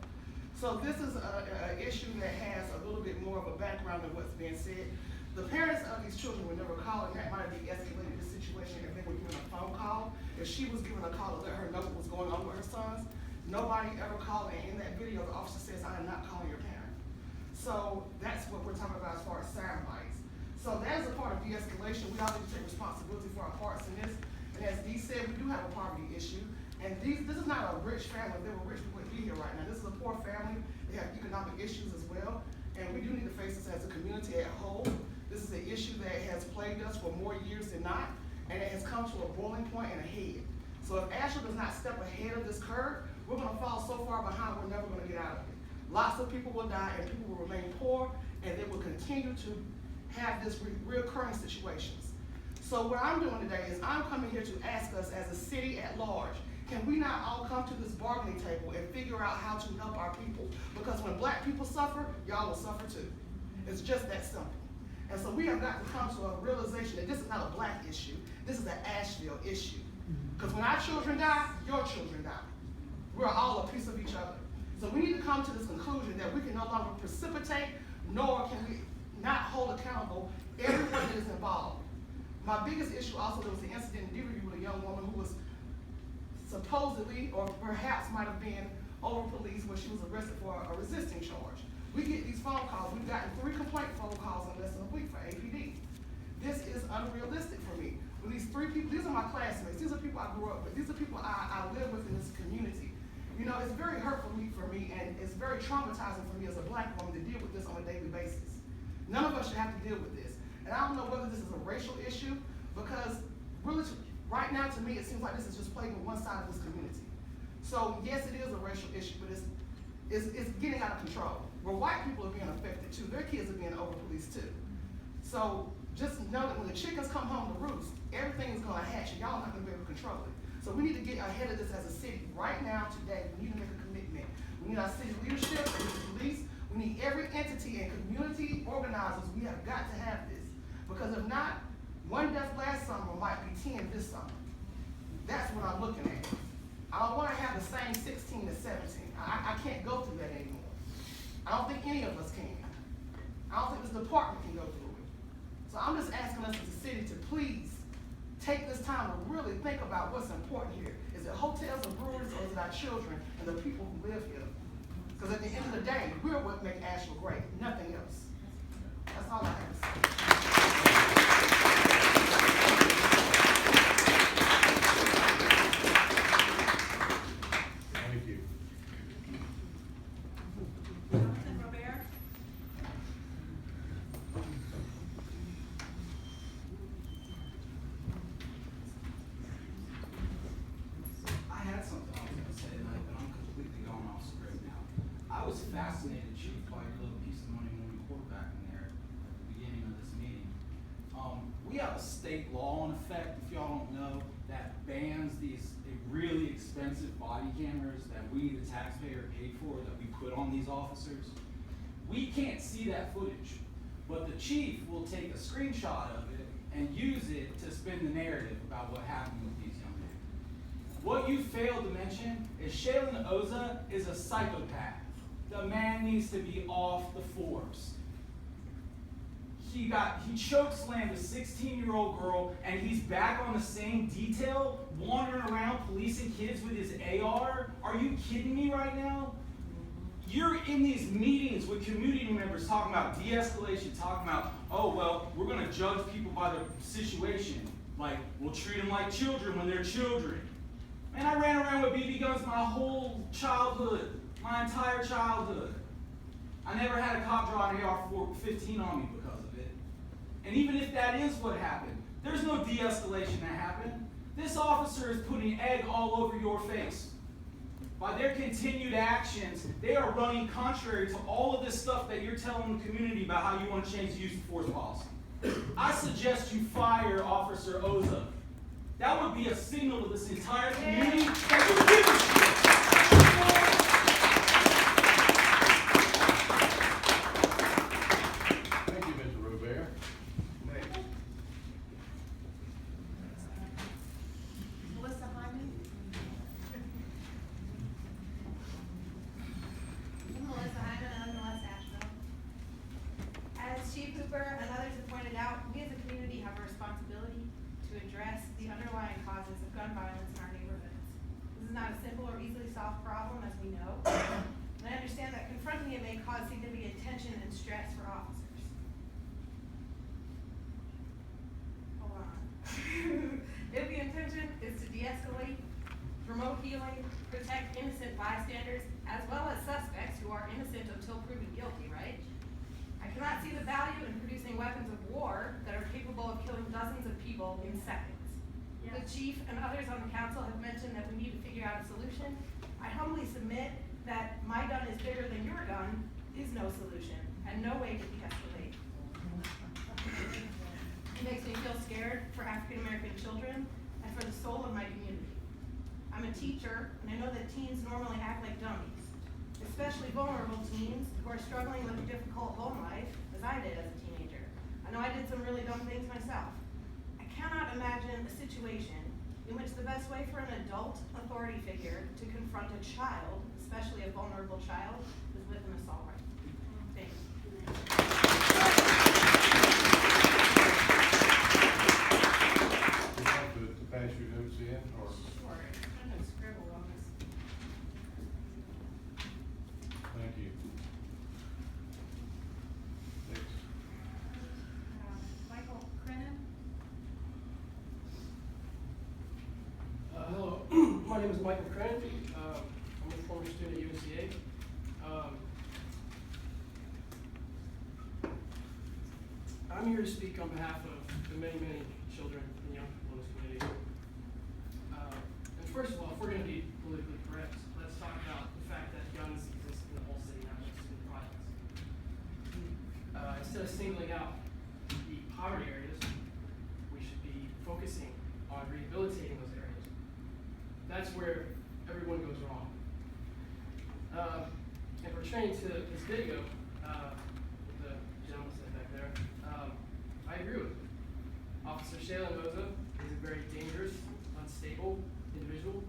So this is an issue that has a little bit more of a background than what's being said. The parents of these children would never call, and that might have de-escalated the situation if they were given a phone call. If she was given a call to let her know what was going on with her sons, nobody ever called, and in that video, the officer says, I am not calling your parent. So that's what we're talking about as far as sound bites. So that is a part of de-escalation. We all need to take responsibility for our parts in this. And as Dee said, we do have a poverty issue. And this is not a rich family. If they were rich, we wouldn't be here right now. This is a poor family. They have economic issues as well. And we do need to face this as a community at whole. This is an issue that has plagued us for more years than not, and it has come to a boiling point and a head. So if Asheville does not step ahead of this curve, we're gonna fall so far behind, we're never gonna get out of it. Lots of people will die, and people will remain poor, and they will continue to have this reoccurring situations. So what I'm doing today is I'm coming here to ask us as a city at large, can we not all come to this bargaining table and figure out how to help our people? Because when black people suffer, y'all will suffer too. It's just that simple. And so we have got to come to a realization that this is not a black issue, this is an Asheville issue. Because when our children die, your children die. We're all a piece of each other. So we need to come to this conclusion that we can no longer precipitate, nor can we not hold accountable everyone that is involved. My biggest issue also, there was an incident in D-Review with a young woman who was supposedly, or perhaps might have been, over police where she was arrested for a resisting charge. We get these phone calls. We've gotten 3 complaint phone calls in less than a week for APD. This is unrealistic for me. With these 3 people, these are my classmates. These are people I grew up with. These are people I live with in this community. You know, it's very hurtful for me, and it's very traumatizing for me as a black woman to deal with this on a daily basis. None of us should have to deal with this. And I don't know whether this is a racial issue, because really, right now to me, it seems like this is just plaguing one side of this community. So yes, it is a racial issue, but it's getting out of control. Where white people are being affected too, their kids are being over-policed too. So just know that when the chickens come home to roost, everything is gonna hatch, and y'all are not gonna be able to control it. So we need to get ahead of this as a city right now, today. We need to make a commitment. We need our city leadership, we need the police, we need every entity and community organizers. We have got to have this. Because if not, one death last summer might be 10 this summer. That's what I'm looking at. I don't wanna have the same 16 to 17. I can't go through that anymore. I don't think any of us can. I don't think this department can go through it. So I'm just asking us as a city to please take this time to really think about what's important here. Is it hotels and breweries, or is it our children and the people who live here? Because at the end of the day, we're what make Asheville great, nothing else. That's all I have to say. Thank you. I had something I was going to say tonight, but I'm completely going off script now. I was fascinated, Chief, by your little piece of money morning quarterback in there at the beginning of this meeting. We have a state law in effect, if y'all don't know, that bans these really expensive body cameras that we, the taxpayer, paid for, that we put on these officers. We can't see that footage, but the chief will take a screenshot of it and use it to spin the narrative about what happened with these young men. What you failed to mention is Shaylin Oza is a psychopath. The man needs to be off the force. He chokeslammed a 16-year-old girl, and he's back on the same detail, wandering around policing kids with his AR? Are you kidding me right now? You're in these meetings with community members talking about de-escalation, talking about, oh, well, we're gonna judge people by their situation. Like, we'll treat them like children when they're children. Man, I ran around with BB guns my whole childhood, my entire childhood. I never had a cop draw an AR-15 on me because of it. And even if that is what happened, there's no de-escalation that happened. This officer is putting egg all over your face. By their continued actions, they are running contrary to all of this stuff that you're telling the community about how you want to change the use of force policy. I suggest you fire Officer Oza. That would be a signal to this entire community that you give a shit. Thank you, Mr. Robert. Next. Melissa Hyman. I'm Melissa Hyman, I'm in West Asheville. As Chief Hooper and others have pointed solve problem, as we know. And I understand that confronting it may cause significant tension and stress for officers. Hold on. If the intention is to de-escalate, promote healing, protect innocent bystanders, as well as suspects who are innocent until proven guilty, right? I cannot see the value in producing weapons of war that are capable of killing dozens of people in seconds. The chief and others on the council have mentioned that we need to figure out a solution. I humbly submit that my gun is bigger than your gun is no solution and no way to de-escalate. It makes me feel scared for African American children and for the soul of my community. I'm a teacher, and I know that teens normally act like dummies, especially vulnerable teens who are struggling with a difficult home life, as I did as a teenager. I know I did some really dumb things myself. I cannot imagine a situation in which the best way for an adult authority figure to confront a child, especially a vulnerable child, is with an assault rifle. Thank you. Would you like to pass your notes in, or? Sure, I'm gonna scribble on this. Thank you. Next. Michael Crennan. Hello, my name is Michael Crennan. I'm a former student at UNCA. I'm here to speak on behalf of the many, many children and young people in this community. And first of all, if we're going to be politically correct, let's talk about the fact that guns exist in the whole city, not just in the projects. Instead of singling out the poverty areas, we should be focusing on rehabilitating those areas. That's where everyone goes wrong. And pertaining to this video, the gentleman said back there, I agree with him. Officer Shayla Noza is a very dangerous, unstable individual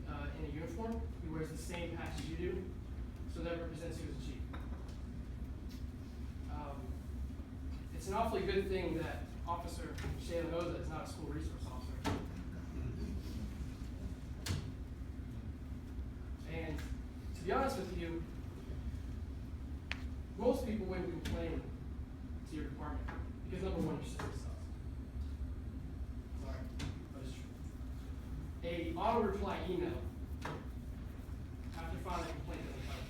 in a uniform. He wears the same patch as you do, so that represents you as a chief. It's an awfully good thing that Officer Shayla Noza is not a school resource officer. And to be honest with you, most people wouldn't complain to your department because number one, your system sucks. Sorry, but it's true. A auto reply email after filing a complaint doesn't help.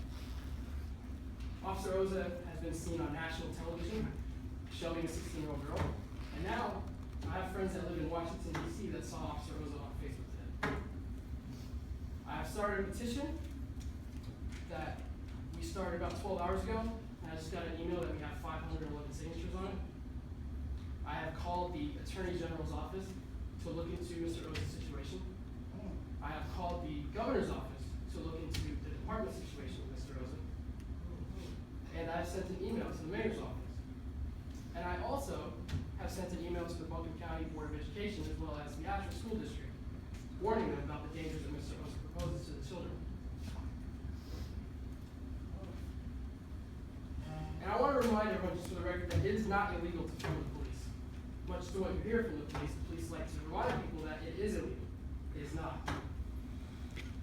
Officer Oza has been seen on national television shoving a 16-year-old girl, and now I have friends that live in Washington, D.C. that saw Officer Oza on Facebook today. I have started a petition that we started about 12 hours ago, and I just got an email that we have 511 signatures on it. I have called the Attorney General's office to look into Mr. Oza's situation. I have called the Governor's office to look into the department situation with Mr. Oza. And I have sent an email to the Mayor's office. And I also have sent an email to the Buncombe County Board of Education as well as the Asheville School District, warning them about the dangers that Mr. Oza proposes to the children. And I want to remind everyone, just for the record, that it is not illegal to film the police. Much to what you hear from the police like to remind people that it is illegal. It is not.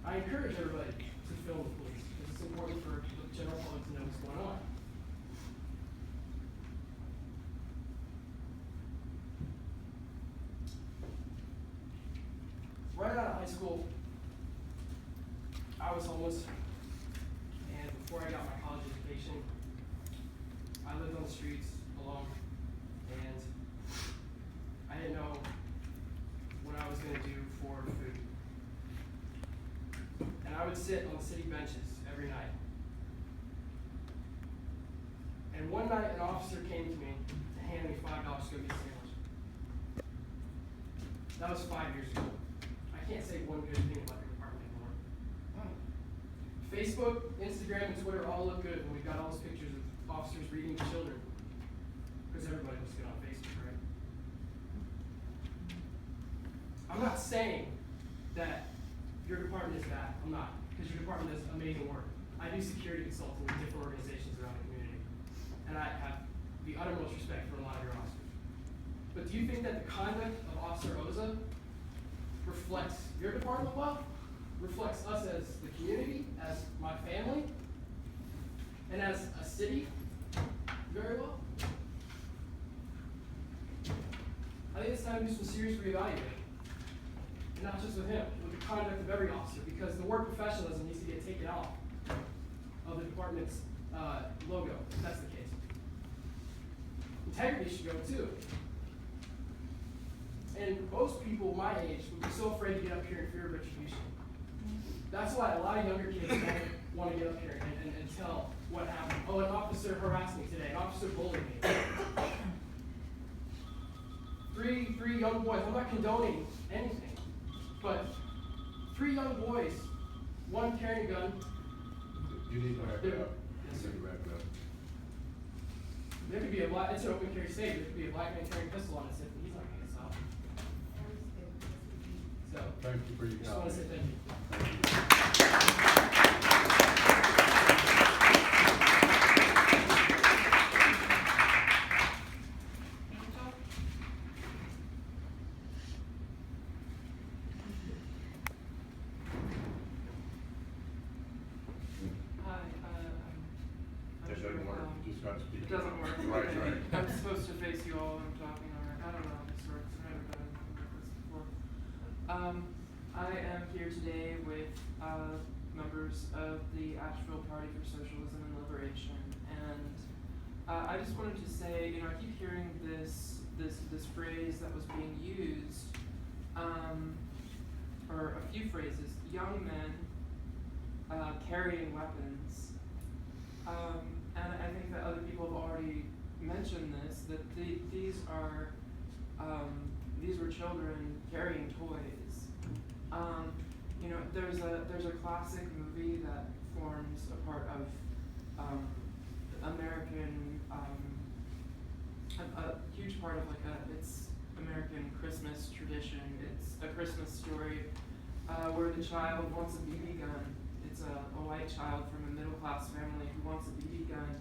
I encourage everybody to film the police, because it's important for the general public to know what's going on. Right out of high school, I was homeless, and before I got my college education, I lived on the streets alone, and I didn't know what I was going to do for food. And I would sit on city benches every night. And one night, an officer came to me to hand me $5 to go get a sandwich. That was 5 years ago. I can't say one good thing about your department anymore. Facebook, Instagram, and Twitter all look good when we've got all those pictures of officers reading to children. Because everybody looks good on Facebook, right? I'm not saying that your department is bad. I'm not. Because your department does amazing work. I do security consulting with different organizations around the community. And I have the uttermost respect for a lot of your officers. But do you think that the conduct of Officer Oza reflects your department well? Reflects us as the city very well. I think it's time to do some serious reevaluating. And not just with him, with the conduct of every officer, because the word professionalism needs to get taken off of the department's logo, if that's the case. Integrity should go too. And most people my age would be so afraid to get up here in fear of retribution. That's why a lot of younger kids don't want to get up here and tell what happened. Oh, an officer harassed me today, an officer bullied me. Three young boys, I'm not condoning anything, but 3 young boys, one carrying a gun. You need to wrap it up. Yes, sir. You need to wrap it up. There could be a black, it's an open carry state, there could be a black man carrying a pistol on his hip, and he's not gonna get stopped. So, Thank you for your just wanna say comments. thank you. Hi, That doesn't work, you just got to speak. It doesn't work. Right. I'm supposed to face you all when I'm talking, or I don't know how this works, I've never done this before. I am here today with, members of the Asheville Party for Socialism and Liberation, and, I just wanted to say, you know, I keep hearing this phrase that was being used, or a few phrases, young men, carrying weapons. And I think that other people have already mentioned this, that these were children carrying toys. You know, there's a classic movie that forms a part of American, a huge part of it's American Christmas tradition. It's a Christmas story where the child wants a BB gun. It's a white child from a middle-class family who wants a BB gun.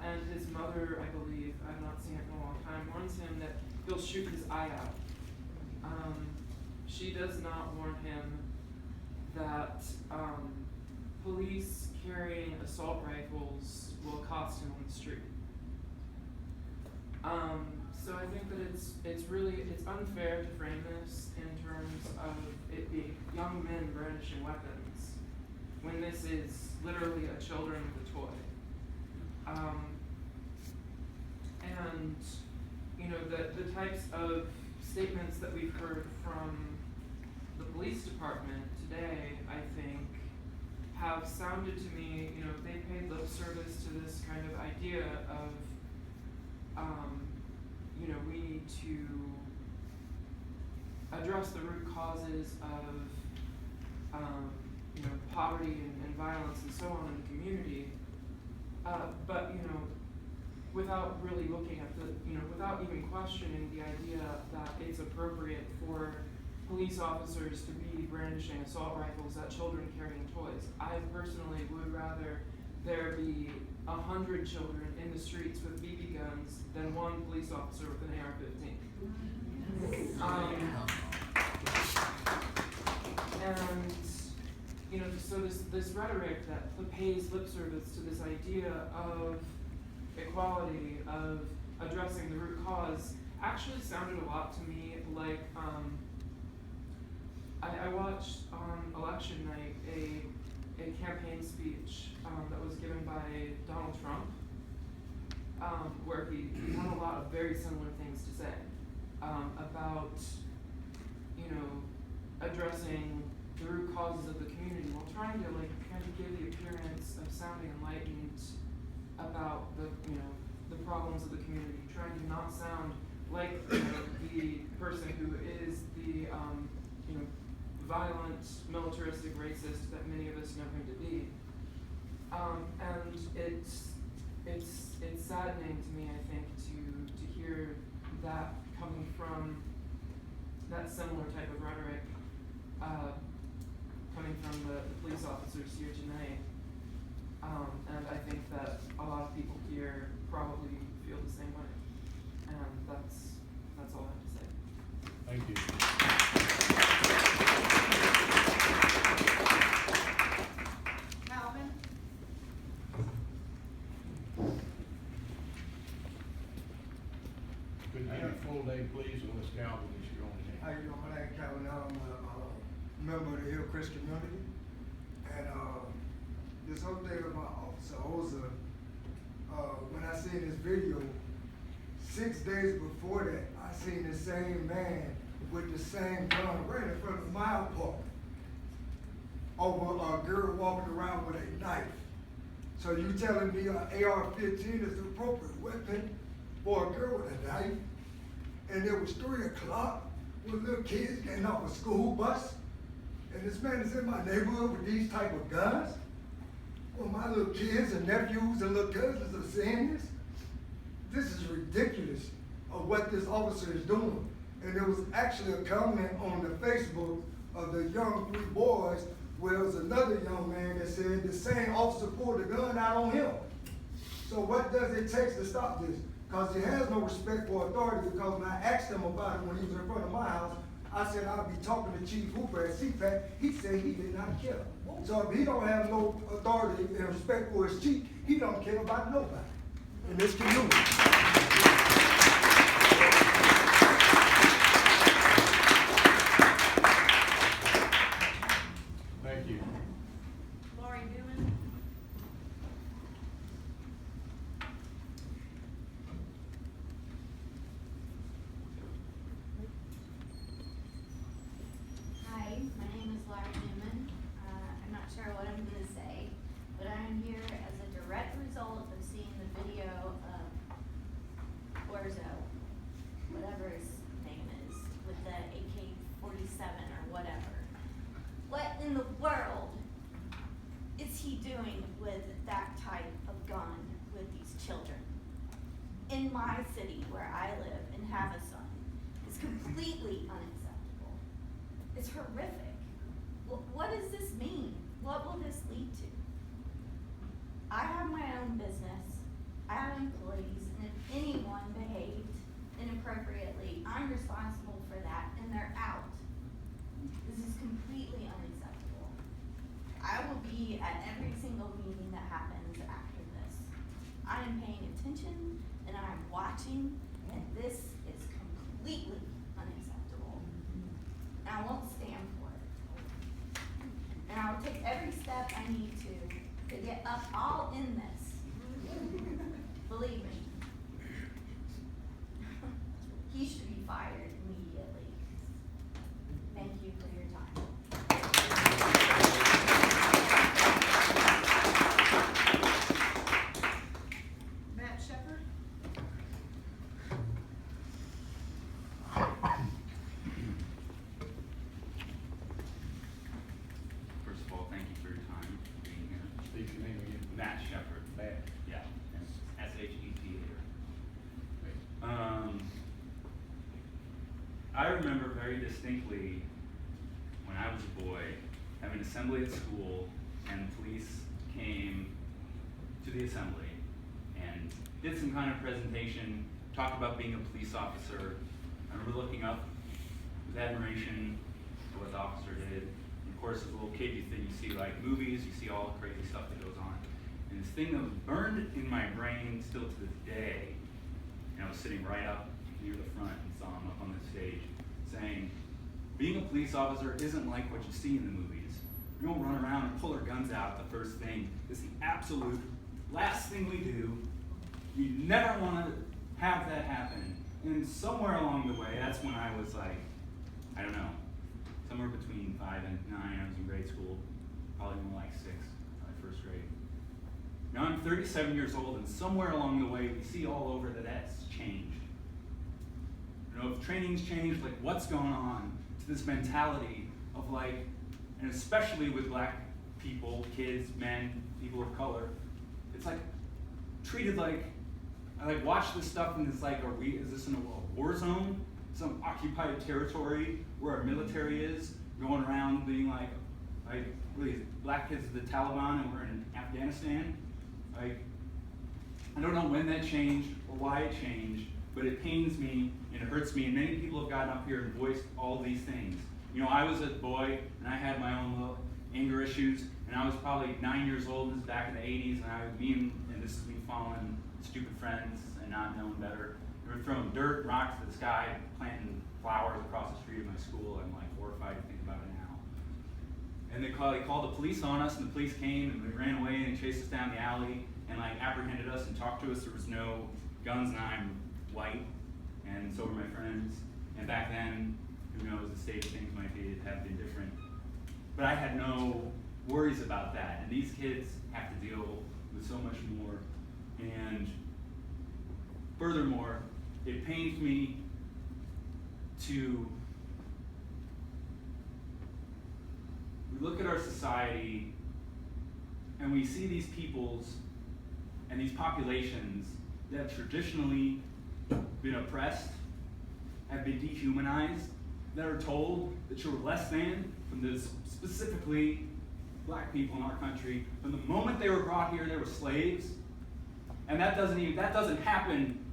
And his mother, I believe, I've not seen it in a long time, warns him that he'll shoot his eye out. She does not warn him that police carrying assault rifles will accost him on the street. So I think that it's unfair to frame this in terms of it being young men brandishing weapons, when this is literally a children with a toy. And, you know, the types of statements that we've heard from the police department today, I think, have sounded to me, you know, they paid lip service to this kind of idea of, you know, we need to address the root causes of, you know, poverty and violence and so on in the community, but, you know, without really looking at the, you know, without even questioning the idea that it's appropriate for police officers to be brandishing assault rifles at children carrying toys. I personally would rather there be 100 children in the streets with BB guns than one police officer with an AR-15. And, you know, so this rhetoric that pays lip service to this idea of equality, of addressing the root cause, actually sounded a lot to me like, I watched on election night a campaign speech that was given by Donald Trump, where he had a lot of very similar things to say about, you know, addressing the root causes of the community while trying to kind of give the appearance of sounding enlightened about the, you know, the problems of the community, trying to not sound like, you know, the person who is the, you know, violent, militaristic racist that many of us know him to be. And it's saddening to me, I think, to hear that coming from that similar type of rhetoric, coming from the police officers here tonight. And I think that a lot of people here probably feel the same way. And that's all I have to say. Thank you. Calvin? please, and Ms. Calvin, it's your own name. How you doing? My name is Calvin. I'm a member of the Hillcrest community. And this whole thing about Officer Oza, when I seen this video, 6 days before that, I seen the same man with the same gun right in front of my apartment over a girl walking around with a knife. So you telling me an AR-15 is the appropriate weapon for a girl with a knife? And it was 3 o'clock with little kids getting off a school bus, and this man is in my neighborhood with these type of guns? Well, my little kids and nephews and little cousins are seeing this. This is ridiculous of what this officer is doing. And there was actually a comment on the Facebook of the young 3 boys where there was another young man that said the same officer pulled the gun out on him. So what does it take to stop this? Because he has no respect for authority, because when I asked him about it when he was in front of my house, I said I'll be talking to Chief Hooper at CPAC. He said he did not care. So if he don't have no authority and respect for his chief, he don't care about nobody in this community. Thank you. Lori Newman. Hi, my name is Lori Newman. I'm not sure what I'm gonna say, but I'm here as a direct result of seeing the video of Orzo, whatever his name is, with the AK-47 or whatever. What in the world is he doing with that type of gun with these children? In my city where I live and have a son, it's completely unacceptable. It's horrific. What does this mean? What will this lead to? I have my own business, I have employees, and if anyone behaved inappropriately, I'm responsible for that, and they're out. This is completely unacceptable. I will be at every single meeting that happens after this. I am paying attention and I'm watching, and this is completely unacceptable. And I won't stand for it. And I will take every step I need to get us all in this. Believe me. He should be fired immediately. Thank you for your time. Matt Shepherd? First of all, thank you for your time being here. State your name again. Matt Shepherd. Matt. Yeah, S-H-E-P. I remember very distinctly when I was a boy having assembly at school, and the police came to the assembly and did some kind of presentation, talked about being a police officer. I remember looking up with admiration at what the officer did. And of course, as a little kid, you see like movies, you see all the crazy stuff that goes on. And this thing that was burned in my brain still to this day, and I was sitting right up near the front and saw him up on the stage saying, being a police officer isn't like what you see in the movies. We don't run around and pull our guns out the first thing. It's the absolute last thing we do. We never want to have that happen. And somewhere along the way, that's when I was like, I don't know, somewhere between 5 and 9, I was in grade school, probably more like 6, probably first grade. Now I'm 37 years old, and somewhere along the way, we see all over that that's changed. You know, if training's changed, like what's going on to this mentality of like, and especially with black people, kids, men, people of color, it's like treated like, I like watch this stuff and it's like, is this in a war zone? Some occupied territory where our military is, going around being like what are these, black kids of the Taliban and we're in Afghanistan? Like, I don't know when that changed or why it changed, but it pains me and it hurts me, and many people have gotten up here and voiced all these things. You know, I was a boy and I had my own little anger issues, and I was probably 9 years old, this is back in the 80s, and this is me following stupid friends and not knowing better. They were throwing dirt, rocks to the sky, planting flowers across the street of my school. I'm like horrified to think about it now. And they called the police on us, and the police came, and we ran away, and they chased us down the alley, and like apprehended us and talked to us. There was no guns, and I'm white, and so were my friends. And back then, who knows, the state of things might have been different. But I had no worries about that. And these kids have to deal with so much more. And furthermore, it pains me to we look at our society and we see these peoples and these populations that have traditionally been oppressed, have been dehumanized, that are told that you're less than, from this specifically black people in our country. From the moment they were brought here, they were slaves. And that doesn't happen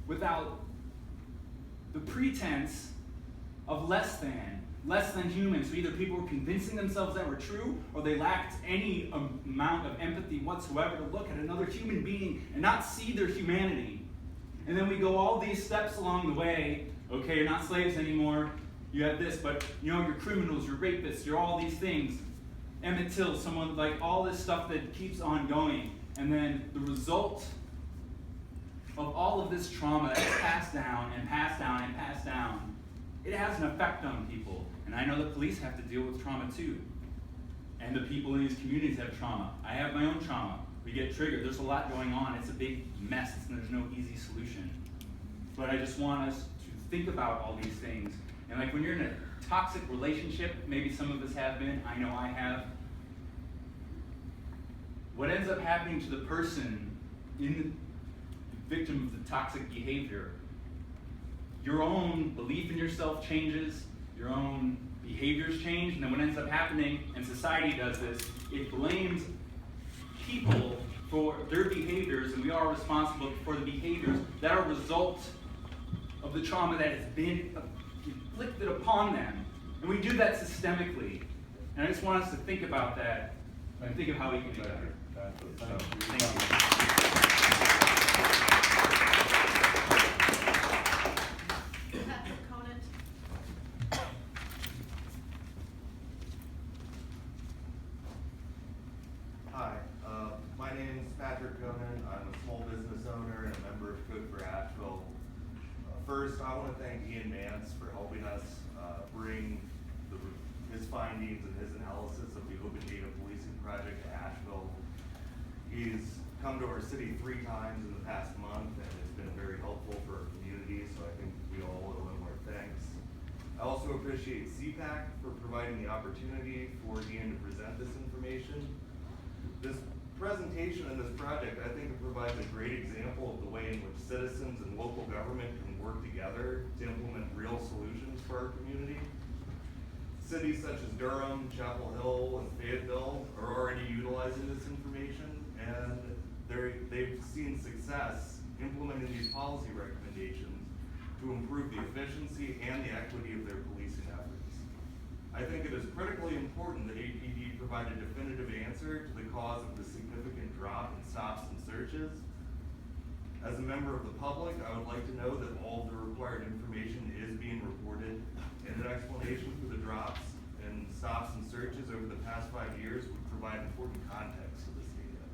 without the pretense of less than human. So either people were convincing themselves that were true, or they lacked any amount of empathy whatsoever to look at another human being and not see their humanity. And then we go all these steps along the way. Okay, you're not slaves anymore. You have this, but you know, you're criminals, you're rapists, you're all these things. Emmett Till, someone like all this stuff that keeps on going. And then the result of all of this trauma that's passed down and passed down and passed down, it has an effect on people. And I know the police have to deal with trauma too. And the people in these communities have trauma. I have my own trauma. We get triggered. There's a lot going on. It's a big mess, and there's no easy solution. But I just want us to think about all these things. And like when you're in a toxic relationship, maybe some of us have been, I know I have, what ends up happening to the person in the victim of the toxic behavior, your own belief in yourself changes, your own behaviors change, and then what ends up happening, and society does this, it blames people for their behaviors, and we are responsible for the behaviors that are a result of the trauma that has been inflicted upon them. And we do that systemically. And I just want us to think about that and think of how we can do better. So, thank you. Hi, my name is Patrick Conan. I'm a small business owner and a member of Code for Asheville. First, I want to thank Ian Mance for helping us bring his findings and his analysis of the Open Data Policing Project to Asheville. He's come to our city 3 times in the past month, and it's been very helpful for our community, so I think we all owe him our thanks. I also appreciate CPAC for providing the opportunity for Ian to present this information. This presentation and this project, I think, it provides a great example of the way in which citizens and local government can work together to implement real solutions for our community. Cities such as Durham, Chapel Hill, and Fayetteville are already utilizing this information, and they've seen success implementing these policy recommendations to improve the efficiency and the equity of their policing efforts. I think it is critically important that APD provide a definitive answer to the cause of the significant drop in stops and searches. As a member of the public, I would like to know that all of the required information is being reported, and an explanation for the drops and stops and searches over the past 5 years would provide important context to this data.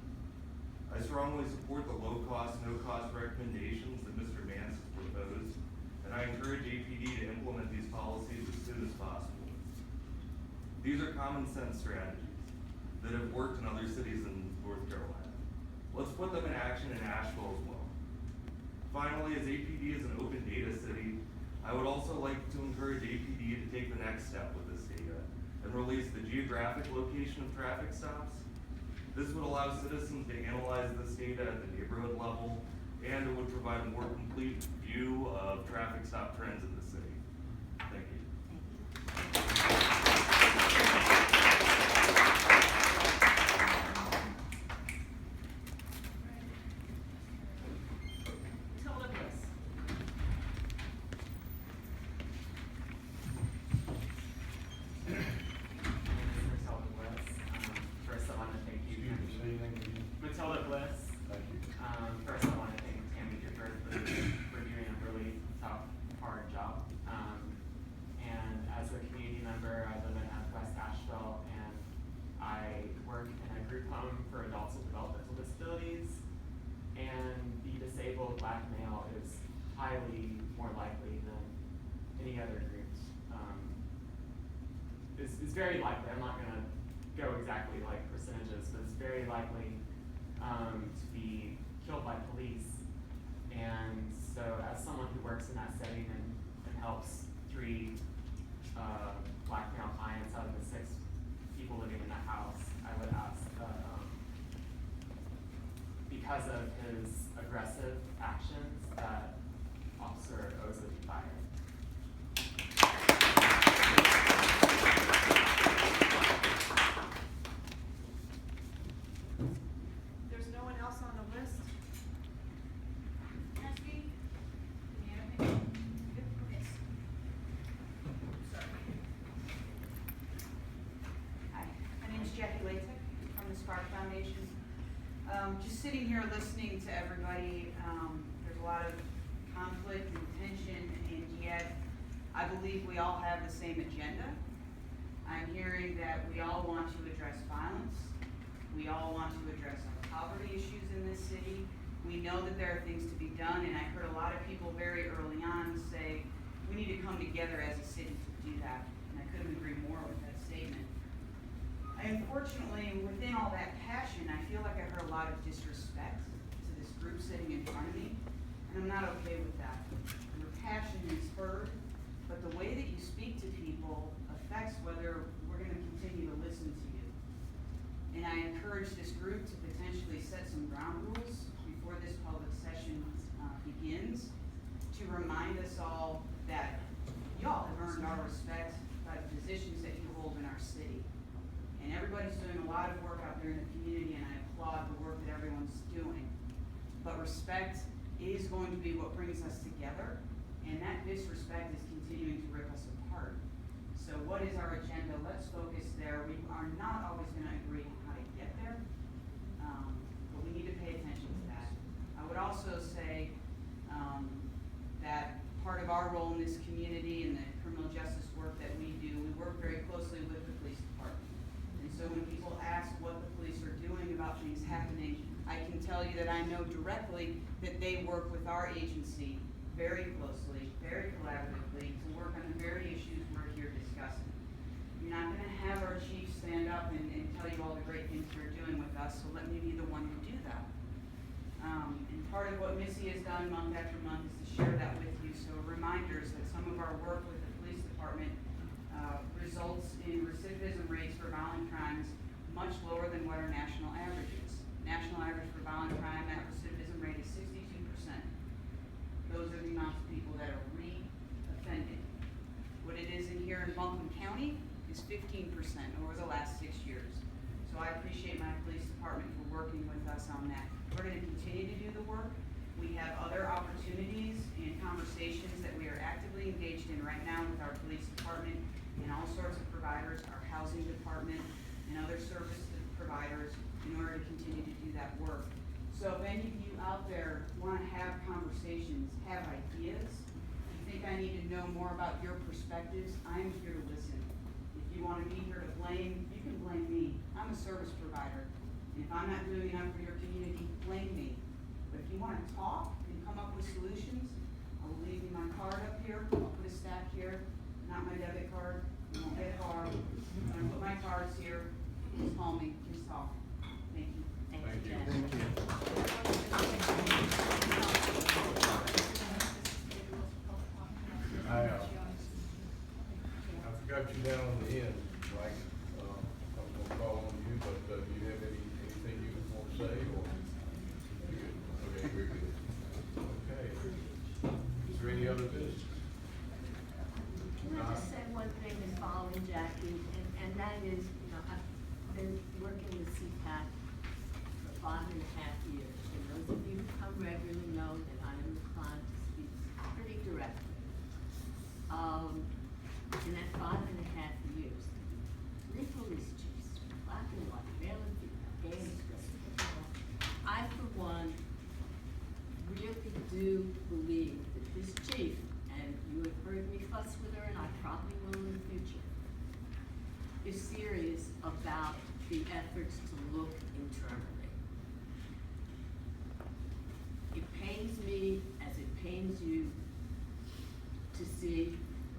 I strongly support the low-cost, no-cost recommendations that Mr. Mance has proposed, and I encourage APD to implement these policies as soon as possible. These are common sense strategies that have worked in other cities in North Carolina. Let's put them in action in Asheville as well. Finally, as APD is an open data city, I would also like to encourage APD to take the next step with this data and release the geographic location of traffic stops. This would allow citizens to analyze this data at the neighborhood level, and it would provide a more complete view of traffic stop trends in the city. Thank you. First, I want to thank Tammy for for adults with developmental disabilities, and the disabled black male is highly more likely than any other groups. It's very likely, I'm not gonna go exactly like percentages, but it's very likely to be killed by police. And so as someone who works in that setting and helps 3 black male clients out of the 6 people living in the house, I would ask that because of his aggressive actions, that Officer Oza be fired. There's no one else on the list. Can I speak? Yes. Sorry. Hi, my name is Jackie Latek from the Spark Foundation. Just sitting here listening to everybody, there's a lot of conflict and tension, and yet I believe we all have the same agenda. I'm hearing that we all want to address violence. We all want to address our poverty issues in this city. We know that there are things to be done, and I heard a lot of people very early on say, we need to come together as a city to do that, and I couldn't agree more with that statement. Unfortunately, within all that passion, I feel like I heard a lot of disrespect to this group sitting in front of me, and I'm not okay with that. Your passion is heard, but the way that you speak to people affects whether we're gonna continue to listen to you. And I encourage this group to potentially set some ground rules before this public session begins, to remind us all that y'all have earned our respect by the positions that you hold in our city. And everybody's doing a lot of work out there in the community, and I applaud the work that everyone's doing. But respect is going to be what brings us together, and that disrespect is continuing to rip us apart. So what is our agenda? Let's focus there. We are not always gonna agree on how to get there, but we need to pay attention to that. I would also say that part of our role in this community and the criminal justice work that we do, we work very closely with the police department. And so when people ask what the police are doing about things happening, I can tell you that I know directly that they work with our agency very closely, very collaboratively, to work on the very issues we're here discussing. You're not gonna have our chief stand up and tell you all the great things they're doing with us, so let me be the one to do that. And part of what Missy has done month after month is to share that with you, so reminders that some of our work with the police department results in recidivism rates for violent crimes much lower than what our national average is. National average for violent crime, that recidivism rate is 62%. Those are the amounts of people that are re-offending. What it is in here in Buncombe County is 15% over the last 6 years. So I appreciate my police department for working with us on that. We're gonna continue to do the work. We have other opportunities and conversations that we are actively engaged in right now with our police department and all sorts of providers, our housing department and other service providers, in order to continue to do that work. So if any of you out there wanna have conversations, have ideas, you think I need to know more about your perspectives, I'm here to listen. If you wanna be here to blame, you can blame me. I'm a service provider. And if I'm not doing enough for your community, blame me. But if you wanna talk and come up with solutions, I will leave you my card up here. I'll put a stack here, not my debit card. You won't get a card. I'm gonna put my cards here. Please call me, please talk. Thank you. Thank you. Thank you. I forgot you down on the end, Mike. I was gonna call on you, but do you have anything you want to say, or? You good? Okay, very good. Okay. Is there any other business? Can I just say one thing in following Jackie, and that is, you know, I've been working with CPAC for 5.5 years, and those of you who come regularly know that I am inclined to speak pretty directly. In that 5.5 years, 3 police chiefs, black and white, male and female, gay and straight. I, for one, really do believe that this chief, and you have heard me fuss with her, and I probably will in the future, is serious about the efforts to look internally. It pains me as it pains you to see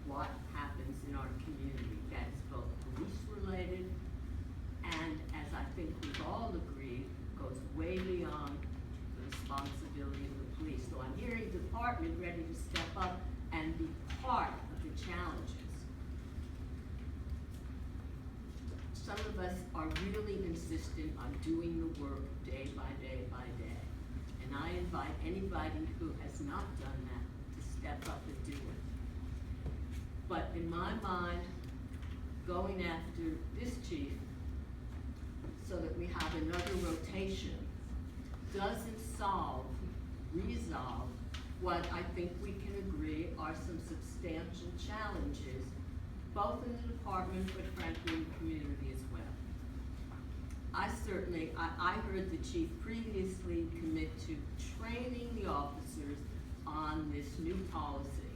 what happens in our community that is both police-related and, as I think we've all agreed, goes way beyond the responsibility of the police. So I'm hearing department ready to step up and be part of the challenges. Some of us are really insistent on doing the work day by day by day. And I invite anybody who has not done that to step up and do it. But in my mind, going after this chief so that we have another rotation doesn't resolve what I think we can agree are some substantial challenges, both in the department, but frankly in the community as well. I heard the chief previously commit to training the officers on this new policy.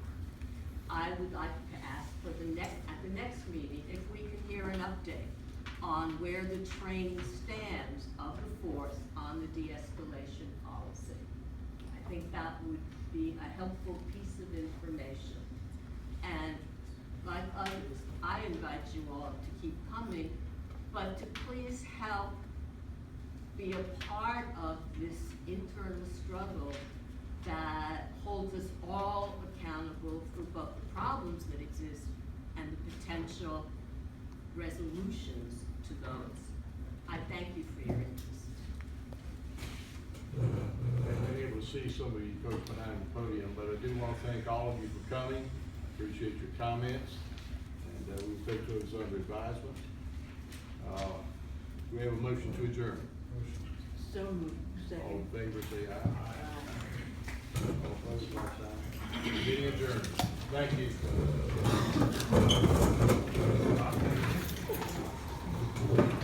I would like to ask for at the next meeting, if we can hear an update on where the training stands of the force on the de-escalation policy. I think that would be a helpful piece of information. And like others, I invite you all to keep coming, but to please help be a part of this internal struggle that holds us all accountable for both the problems that exist and the potential resolutions to those. I thank you for your interest. I've been able to see some of you folks behind the podium, but I do want to thank all of you for coming. Appreciate your comments, and we'll take those under advisement. We have a motion to adjourn. So moved. All in favor, say aye. Aye. All opposed, like sign. Meeting adjourned. Thank you.